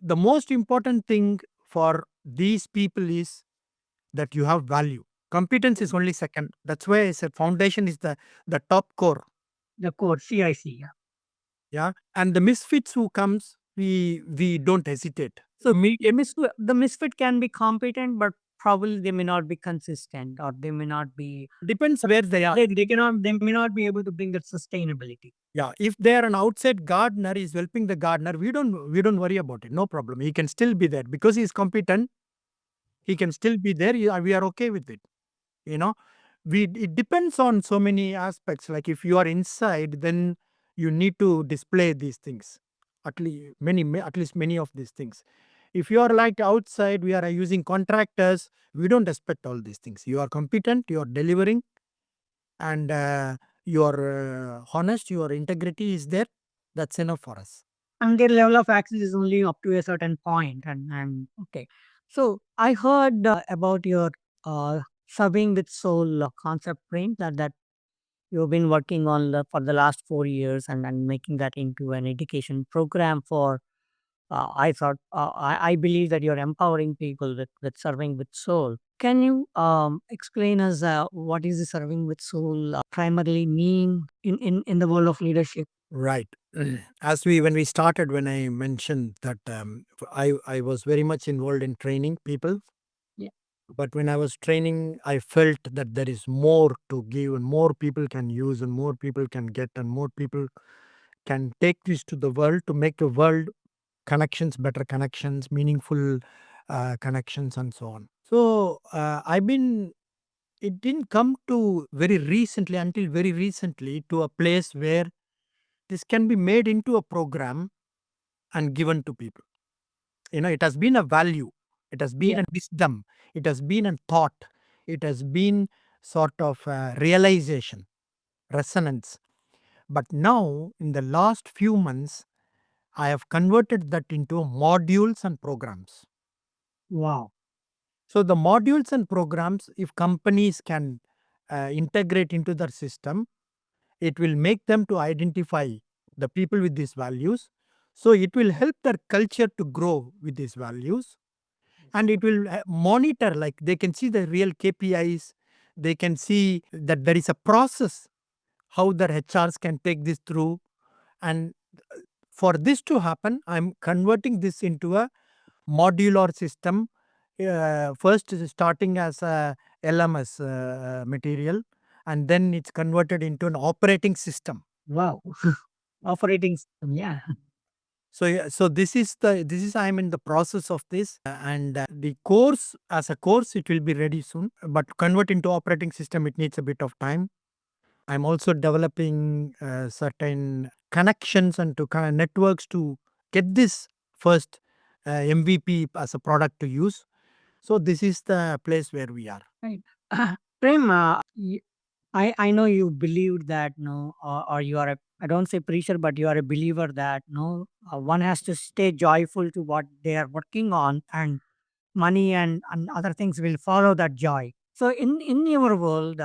the most important thing for these people is that you have value. Competence is only second. That's why I said foundation is the top core. the core CIC. Yeah. Yeah. And the misfits who comes, we don't hesitate. So the misfit can be competent, but probably they may not be consistent, or they may not be. Depends where they are. They may not be able to bring that sustainability. Yeah. If they are an outside gardener is helping the gardener, we don't worry about it. No problem. He can still be there because he is competent. He can still be there. We are okay with it. You know, it depends on so many aspects. Like if you are inside, then you need to display these things. At least many of these things. If you are like outside, we are using contractors. We don't expect all these things. You are competent. You are delivering, and you are honest. Your integrity is there. That's enough for us. And their level of access is only up to a certain point. And okay. So I heard about your serving with soul concept frame that you've been working on for the last 4 years, and making that into an education program for. I believe that you're empowering people with serving with soul. Can you explain us what is the serving with soul primarily mean in the world of leadership? Right. As when we started, when I mentioned that I was very much involved in training people. Yeah. But when I was training, I felt that there is more to give, and more people can use, and more people can get, and more people can take this to the world to make the world connections, better connections, meaningful connections, and so on. So it didn't come to very recently, until very recently, to a place where this can be made into a program and given to people. It has been a value, it has been Yeah. a wisdom, it has been a thought, it has been sort of a realization, resonance. But now, in the last few months, I have converted that into modules and programs. Wow. So the modules and programs, if companies can integrate into their system, it will make them to identify the people with these values. So it will help their culture to grow with these values, and it will monitor, like they can see the real KPIs. They can see that there is a process how their HRs can take this through. And for this to happen, I'm converting this into a modular system. First is starting as a LMS material, and then it's converted into an operating system. Wow. Operating system, yeah. So yeah, so this is I'm in the process of this, and the course, as a course, it will be ready soon. But convert into operating system, it needs a bit of time. I'm also developing certain connections and to kind of networks to get this first MVP as a product to use. So this is the place where we are. Right. Prem, I know you believed that no, or you are a, I don't say preacher, but you are a believer that no, one has to stay joyful to what they are working on, and money and other things will follow that joy. So in your world,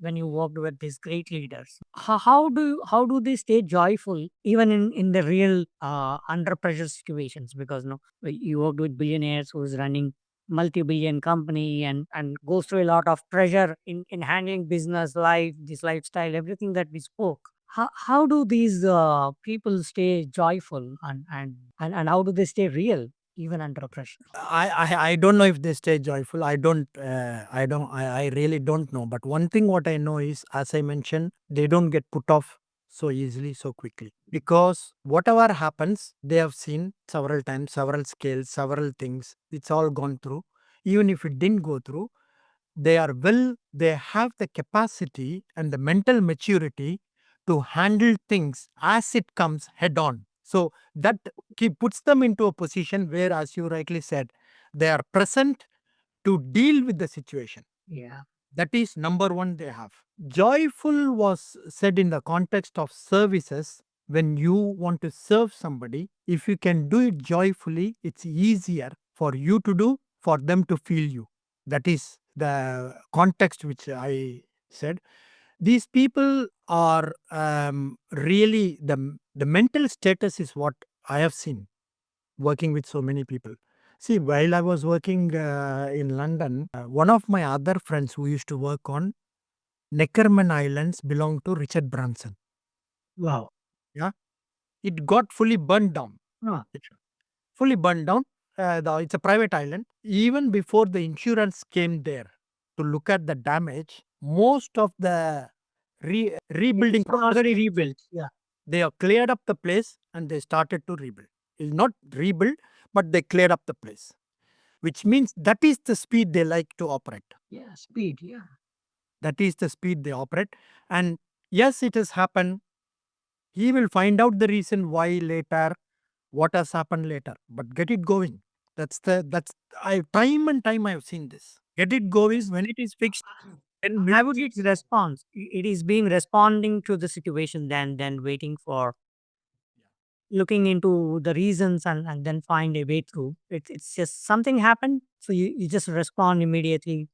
when you worked with these great leaders, how do they stay joyful even in the real under pressure situations? Because no, you worked with billionaires who's running multi-billion company and goes through a lot of pressure in handling business life, this lifestyle, everything that we spoke. How do these people stay joyful and how do they stay real even under pressure? I don't know if they stay joyful. I really don't know. But one thing what I know is, as I mentioned, they don't get put off so easily, so quickly. Because whatever happens, they have seen several times, several scales, several things. It's all gone through. Even if it didn't go through, they have the capacity and the mental maturity to handle things as it comes head on. So that puts them into a position where, as you rightly said, they are present to deal with the situation. Yeah. That is number one they have. Joyful was said in the context of services. When you want to serve somebody, if you can do it joyfully, it's easier for you to do, for them to feel you. That is the context which I said. These people are really the mental status is what I have seen working with so many people. See, while I was working in London, one of my other friends who used to work on Neckerman Islands belonged to Richard Branson. Wow. Yeah, it got fully burned down. Ah, Fully burned down. It's a private island. Even before the insurance came there to look at the damage, most of the rebuilding it's already rebuilt. Yeah. they have cleared up the place and they started to rebuild. It's not rebuild, but they cleared up the place, which means that is the speed they like to operate. Yeah. Speed. Yeah. That is the speed they operate. And yes, it has happened. He will find out the reason why later, what has happened later, but get it going. That's I time and time I've seen this. Get it going when it is fixed. And I would its response. It is being responding to the situation than waiting for looking into the reasons and then find a way through. It's just something happened. So you just respond immediately,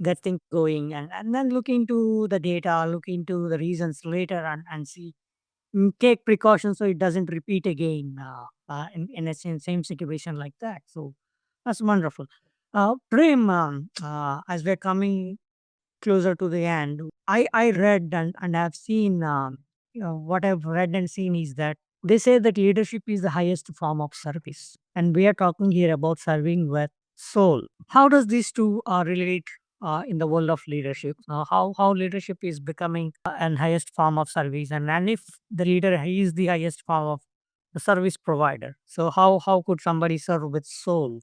get things going and then look into the data, look into the reasons later and see, take precautions so it doesn't repeat again in a same situation like that. So that's wonderful. Prem, as we're coming closer to the end, I read and I've seen, what I've read and seen is that they say that leadership is the highest form of service. And we are talking here about serving with soul. How does these two relate in the world of leadership? How leadership is becoming an highest form of service, and if the leader is the highest form of the service provider, so how could somebody serve with soul?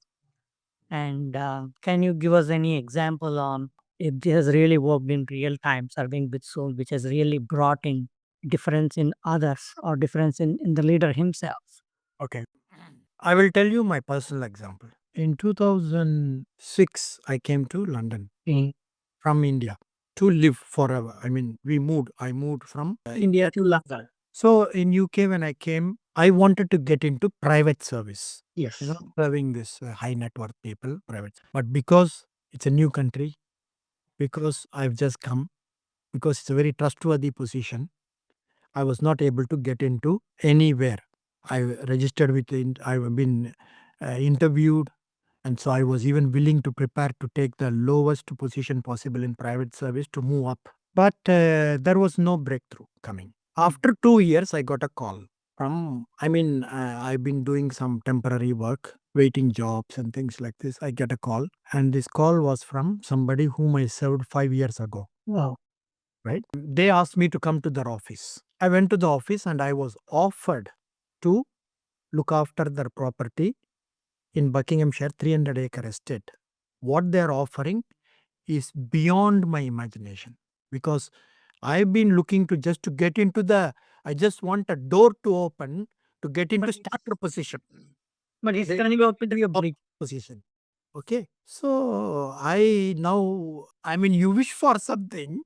And can you give us any example on if this has really worked in real time, serving with soul, which has really brought in difference in others or difference in the leader himself? okay. I will tell you my personal example. In 2006, I came to London In from India to live forever. I mean, I moved from India to London. So in UK when I came, I wanted to get into private service. Yes. Serving this high net worth people, private. But because It's a new country because I've just come, because it's a very trustworthy position. I was not able to get into anywhere. I registered with, I've been interviewed, and so I was even willing to prepare to take the lowest position possible in private service to move up. But there was no breakthrough coming. After 2 years, I got a call from, I've been doing some temporary work, waiting jobs and things like this. I get a call, and this call was from somebody whom I served 5 years ago. Wow. Right? They asked me to come to their office. I went to the office and I was offered to look after their property in Buckinghamshire, 300-acre estate. What they are offering is beyond my imagination, because I've been looking to just to get into I just want a door to open to get into starter position. But it's They- turning out to be a big. position. Okay. So you wish for something,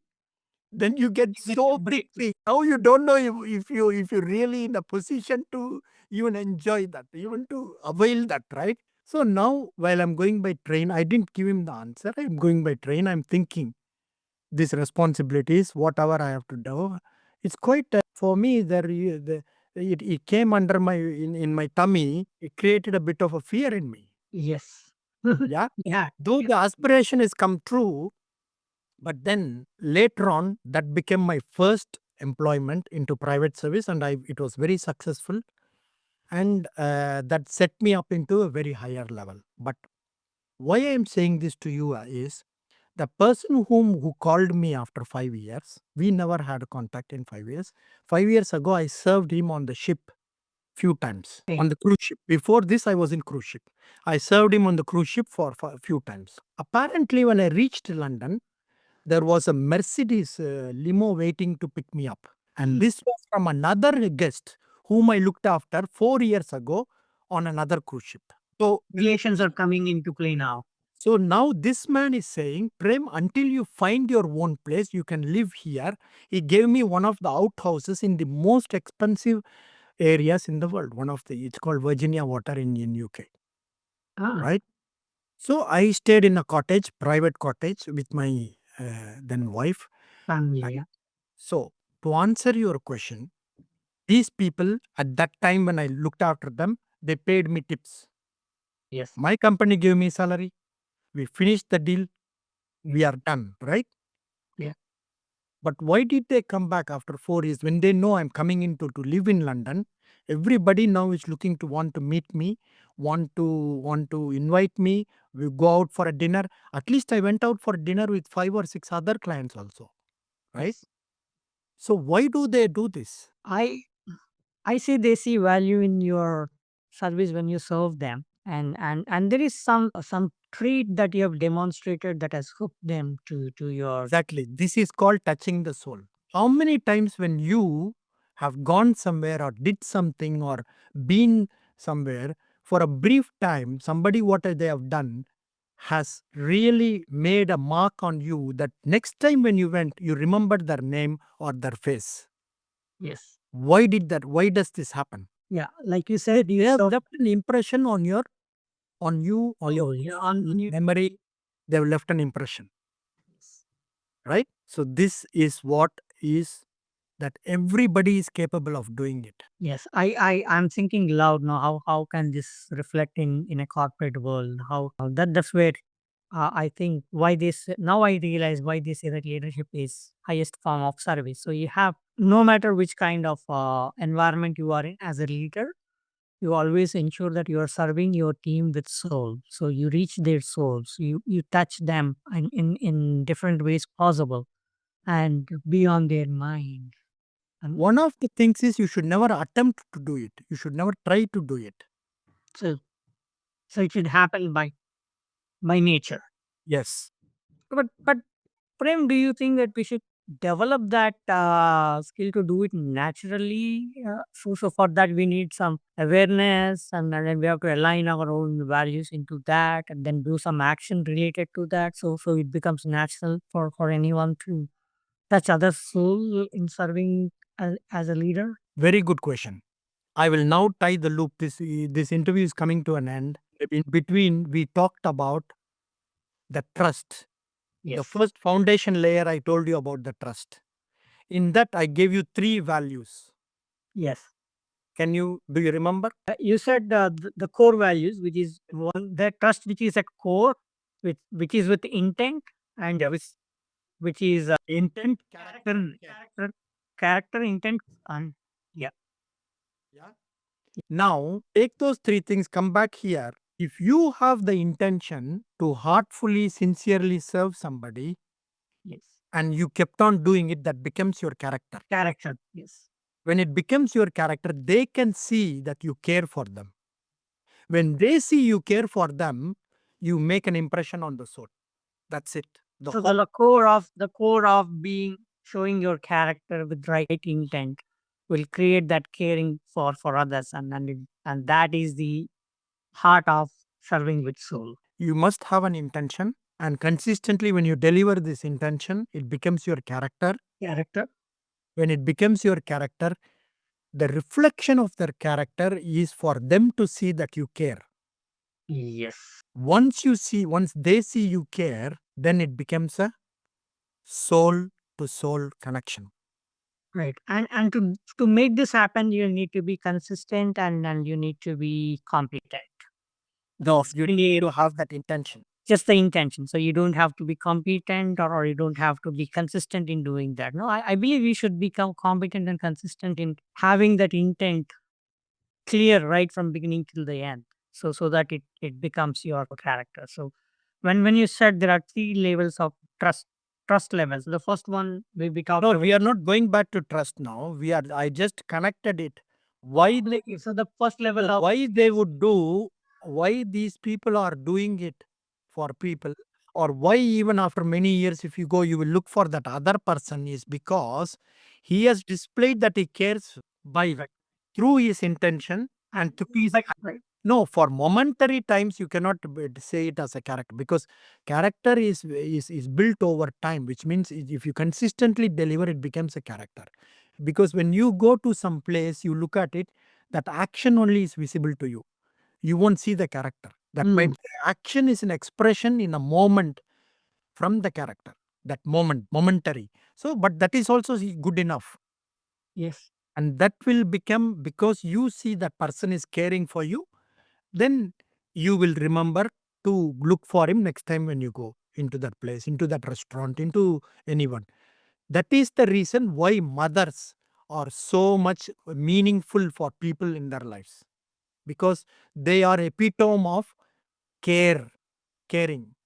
then you get so big thing. Now you don't know if you're really in a position to even enjoy that, even to avail that, right? So now while I'm going by train, I didn't give him the answer. I'm going by train. I'm thinking these responsibilities, whatever I have to do. It's quite for me. It came under my in my tummy. It created a bit of a fear in me. Yes. Yeah. Yeah. Though the aspiration has come true, but then later on, that became my first employment into private service, and it was very successful, and that set me up into a very higher level. But why I am saying this to you is the person who called me after 5 years, we never had contact in 5 years. 5 years ago, I served him on the ship few times Okay. on the cruise ship. Before this, I was in cruise ship. I served him on the cruise ship for a few times. Apparently, when I reached London, there was a Mercedes limo waiting to pick me up. And this was from another guest whom I looked after 4 years ago on another cruise ship. So, Relations are coming into play now. so now this man is saying, Prem, until you find your own place, you can live here. He gave me one of the outhouses in the most expensive areas in the world. It's called Virginia Water in UK, Ah, right? So I stayed in a cottage, private cottage with my then wife. family. Right. Yeah. So, to answer your question, these people at that time when I looked after them, they paid me tips. Yes. My company gave me salary. We finished the deal. We are done, right? Yeah. But why did they come back after 4 years when they know I'm coming into to live in London? Everybody now is looking to want to meet me, want to invite me. We go out for a dinner. At least I went out for dinner with 5 or 6 other clients also, right? Yes. So why do they do this? I say they see value in your service when you serve them, and there is some trait that you have demonstrated that has hooked them to your. Exactly. This is called touching the soul. How many times when you have gone somewhere or did something or been somewhere for a brief time, somebody what they have done has really made a mark on you that next time when you went, you remembered their name or their face. Yes. Why did that? Why does this happen? Yeah, like you said, you They have have left an impression on you, on your on you. memory. They have left an impression, right? So this is what is that everybody is capable of doing it. Yes, I'm thinking loud now. How can this reflect in a corporate world? How that's where I think why this now I realize why this leadership is highest form of service. So you have no matter which kind of environment you are in as a leader, you always ensure that you are serving your team with soul. So you reach their souls. You touch them in different ways possible and beyond their mind. And One of the things is you should never attempt to do it. You should never try to do it. so so it should happen by nature. Yes. But Prem, do you think that we should develop that skill to do it naturally? So for that we need some awareness, and then we have to align our own values into that, and then do some action related to that. So it becomes natural for anyone to touch others' soul in serving as a leader. Very good question. I will now tie the loop. This interview is coming to an end. In between, we talked about the trust. Yes. The first foundation layer I told you about, the trust. In that, I gave you 3 values. Yes. Do you remember? You said the core values, which is one, the trust, which is at core, which is with intent, and which is intent, character, intent, and yeah. Yeah. Now, take those 3 things, come back here. If you have the intention to heartfully, sincerely serve somebody, Yes. and you kept on doing it, that becomes your character. Character. Yes. When it becomes your character, they can see that you care for them. When they see you care for them, you make an impression on the soul. That's it. So the core of being showing your character with right intent will create that caring for others, and that is the heart of serving with soul. You must have an intention, and consistently, when you deliver this intention, it becomes your character. Character. When it becomes your character, the reflection of their character is for them to see that you care. Yes. Once they see you care, then it becomes a soul to soul connection. Right. And to make this happen, you need to be consistent, and you need to be competent. Though you need to have that intention. Just the intention. So you don't have to be competent, or you don't have to be consistent in doing that. No, I believe we should become competent and consistent in having that intent clear right from beginning till the end. So that it becomes your character. So when you said there are 3 levels of trust levels. The first one we talked No, about. we are not going back to trust now. I just connected it. Why So the first level of why they would do, why these people are doing it for people, or why even after many years, if you go, you will look for that other person, is because he has displayed that he cares by through his intention and through his. right. No, for momentary times you cannot say it as a character, because character is built over time, which means if you consistently deliver, it becomes a character. Because when you go to some place, you look at it, that action only is visible to you. You won't see the character. That Mm. means action is an expression in a moment from the character. That moment, momentary. So, but that is also good enough. Yes. And that will become, because you see that person is caring for you, then you will remember to look for him next time when you go into that place, into that restaurant, into anyone. That is the reason why mothers are so much meaningful for people in their lives, because they are epitome of care, caring,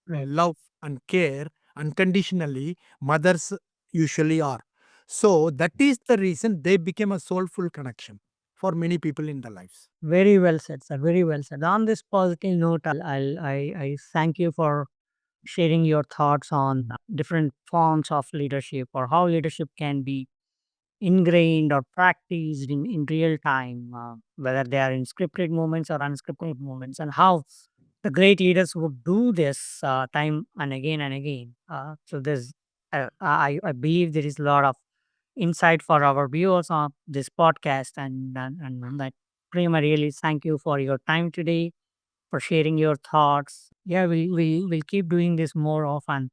Right. love and care unconditionally. Mothers usually are. So that is the reason they became a soulful connection for many people in their lives. Very well said, sir. Very well said. On this positive note, I thank you for sharing your thoughts on different forms of leadership, or how leadership can be ingrained or practiced in real time, whether they are in scripted moments or unscripted moments, and how the great leaders would do this time and again and again. So there's, I believe there is a lot of insight for our viewers on this podcast, and that Prem, I really thank you for your time today, for sharing your thoughts. Yeah, we'll keep doing this more often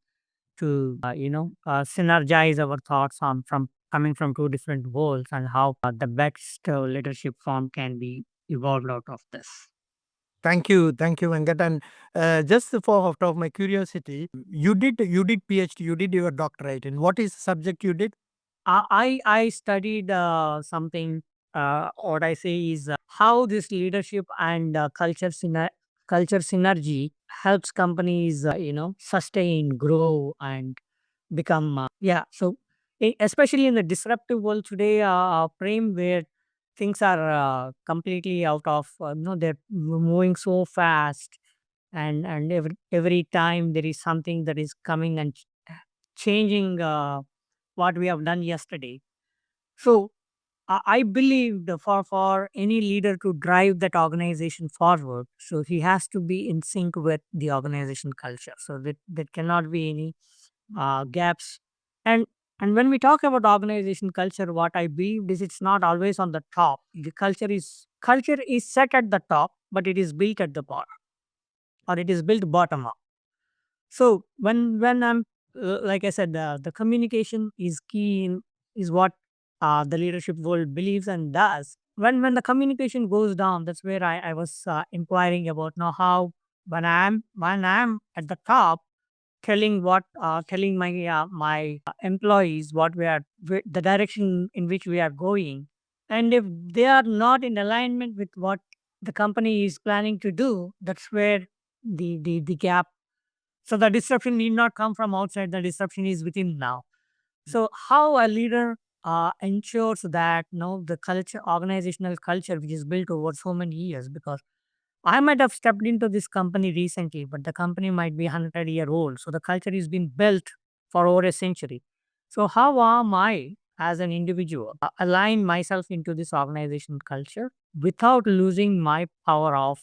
to synergize our thoughts on from coming from 2 different worlds, and how the best leadership form can be evolved out of this. Thank you, Venkat. And just for out of my curiosity, you did PhD, you did your doctorate. And what is the subject you did? I studied something. What I say is how this leadership and culture synergy helps companies, sustain, grow, and become. Yeah. So especially in the disruptive world today, frame where things are completely out of, they're moving so fast, and every time there is something that is coming and changing what we have done yesterday. So I believe for any leader to drive that organization forward, so he has to be in sync with the organization culture. So that there cannot be any gaps. And and when we talk about organization culture, what I believe is it's not always on the top. The culture is set at the top, but it is built at the bottom, or it is built bottom up. So when I'm like I said, the communication is key is what the leadership world believes and does. When the communication goes down, that's where I was inquiring about now how when I'm at the top telling my employees what the direction in which we are going, and if they are not in alignment with what the company is planning to do, that's where the gap. So the disruption need not come from outside, the disruption is within now. So how a leader ensures that the culture, organizational culture, which is built over so many years, because I might have stepped into this company recently, but the company might be 100-year old. So the culture is being built for over a century. So how am I as an individual align myself into this organizational culture without losing my power of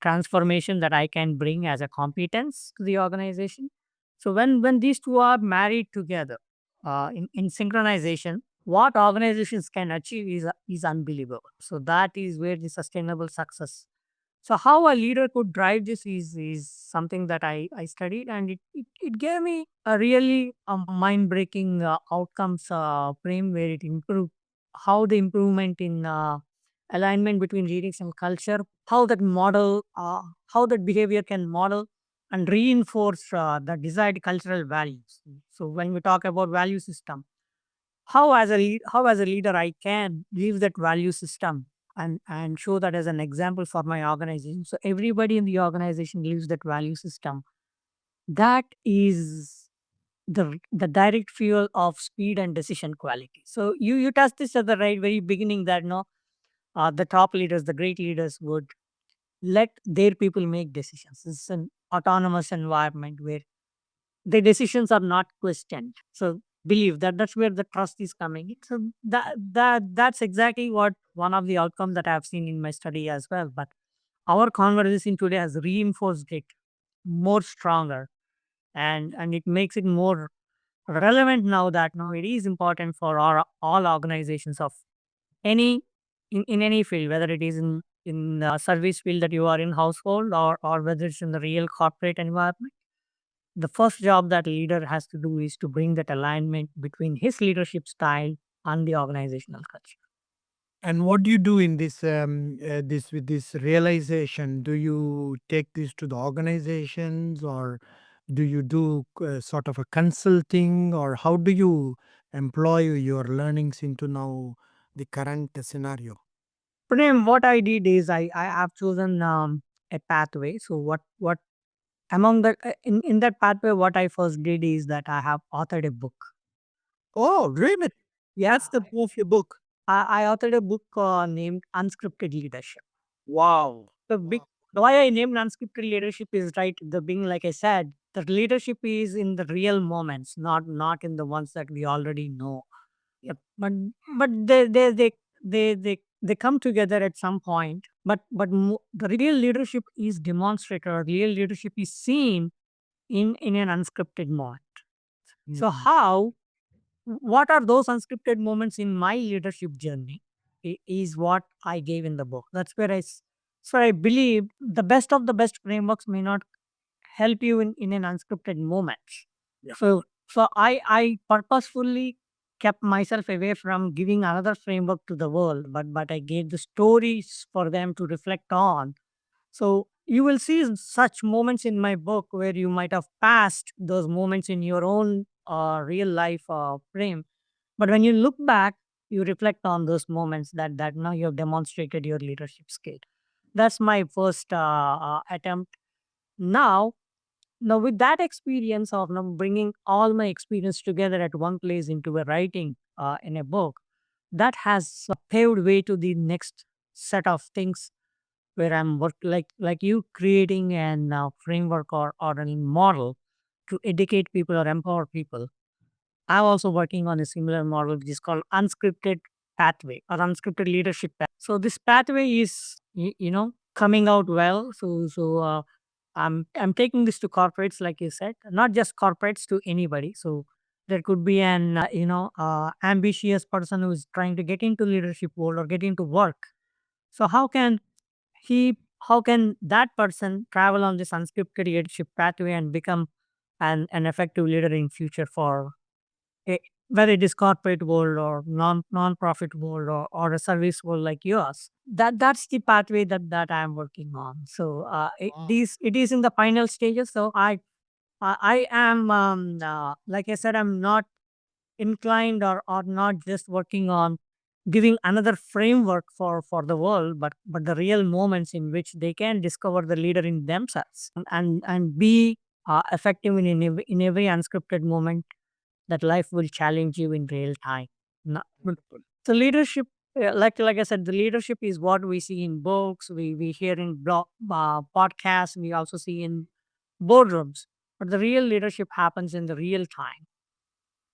transformation that I can bring as a competence to the organization? So when these two are married together in synchronization, what organizations can achieve is unbelievable. So that is where the sustainable success. So how a leader could drive this is something that I studied, and it gave me a really mind breaking outcomes frame where it improved how the improvement in alignment between readings and culture, how that model, how that behavior can model and reinforce the desired cultural values. So when we talk about value system, how as a leader I can leave that value system and show that as an example for my organization. So everybody in the organization lives that value system. That is the direct fuel of speed and decision quality. So you touched this at the very beginning that no the top leaders, the great leaders would let their people make decisions. It's an autonomous environment where the decisions are not questioned. So believe that that's where the trust is coming in. So that's exactly what one of the outcomes that I've seen in my study as well. But our conversation today has reinforced it more stronger, and it makes it more relevant now that now it is important for all organizations of any in any field, whether it is in the service field that you are in household, or whether it's in the real corporate environment. The first job that a leader has to do is to bring that alignment between his leadership style and the organizational culture. And what do you do in this with this realization? Do you take this to the organizations, or do you do sort of a consulting, or how do you employ your learnings into now the current scenario? Prem, what I did is I have chosen a pathway. So what among the in that pathway, what I first did is that I have authored a book. Oh, really? That's the name of your book. I authored a book named Unscripted Leadership. Wow. The big why I named unscripted leadership is right. The being like I said, the leadership is in the real moments, not in the ones that we already know. Yep. But they come together at some point. But the real leadership is demonstrated, or real leadership is seen in an unscripted moment. So Mhm. how what are those unscripted moments in my leadership journey is what I gave in the book. That's where so I believe the best of the best frameworks may not help you in an unscripted moment. Yeah. So I purposefully kept myself away from giving another framework to the world, but I gave the stories for them to reflect on. So you will see such moments in my book where you might have passed those moments in your own real life frame. But when you look back, you reflect on those moments that now you have demonstrated your leadership skill. That's my first attempt. Now, now with that experience of now bringing all my experience together at one place into a writing in a book, that has paved way to the next set of things where I'm work like you creating an framework or a model to educate people or empower people. I'm also working on a similar model which is called unscripted pathway or unscripted leadership path. So this pathway is coming out well. So I'm taking this to corporates, like you said, not just corporates, to anybody. So there could be an ambitious person who is trying to get into leadership role or get into work. So how can he how can that person travel on this unscripted leadership pathway and become an effective leader in future for a, whether it is corporate world or non-profit world or a service world like yours. That's the pathway that I'm working on. So it is in the final stages. So I am like I said, I'm not inclined or not just working on giving another framework for the world, but the real moments in which they can discover the leader in themselves and be effective in every unscripted moment that life will challenge you in real time. So leadership, like I said, the leadership is what we see in books, we hear in podcasts, we also see in boardrooms. But the real leadership happens in the real time.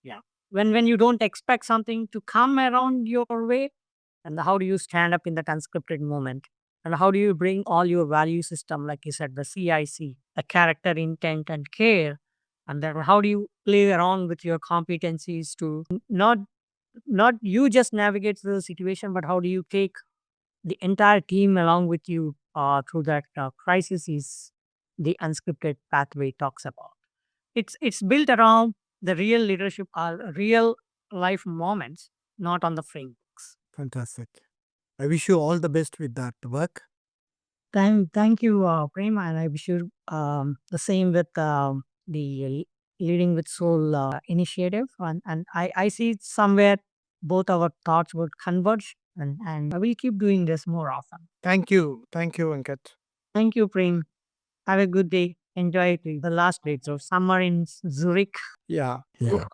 Yeah. When you don't expect something to come around your way, and how do you stand up in that unscripted moment? And how do you bring all your value system, like you said, the CIC, the character, intent, and care? And then how do you play around with your competencies to not you just navigate through the situation, but how do you take the entire team along with you through that crisis is the unscripted pathway talks about. It's built around the real leadership or real life moments, not on the frameworks. Fantastic. I wish you all the best with that work. Thank you, Prem, and I wish you the same with the Leading with Soul initiative. And I see somewhere both our thoughts would converge, and we'll keep doing this more often. Thank you. Thank you, Venkat. Thank you, Prem. Have a good day. Enjoy the last days of summer in Zurich. Yeah. Yeah.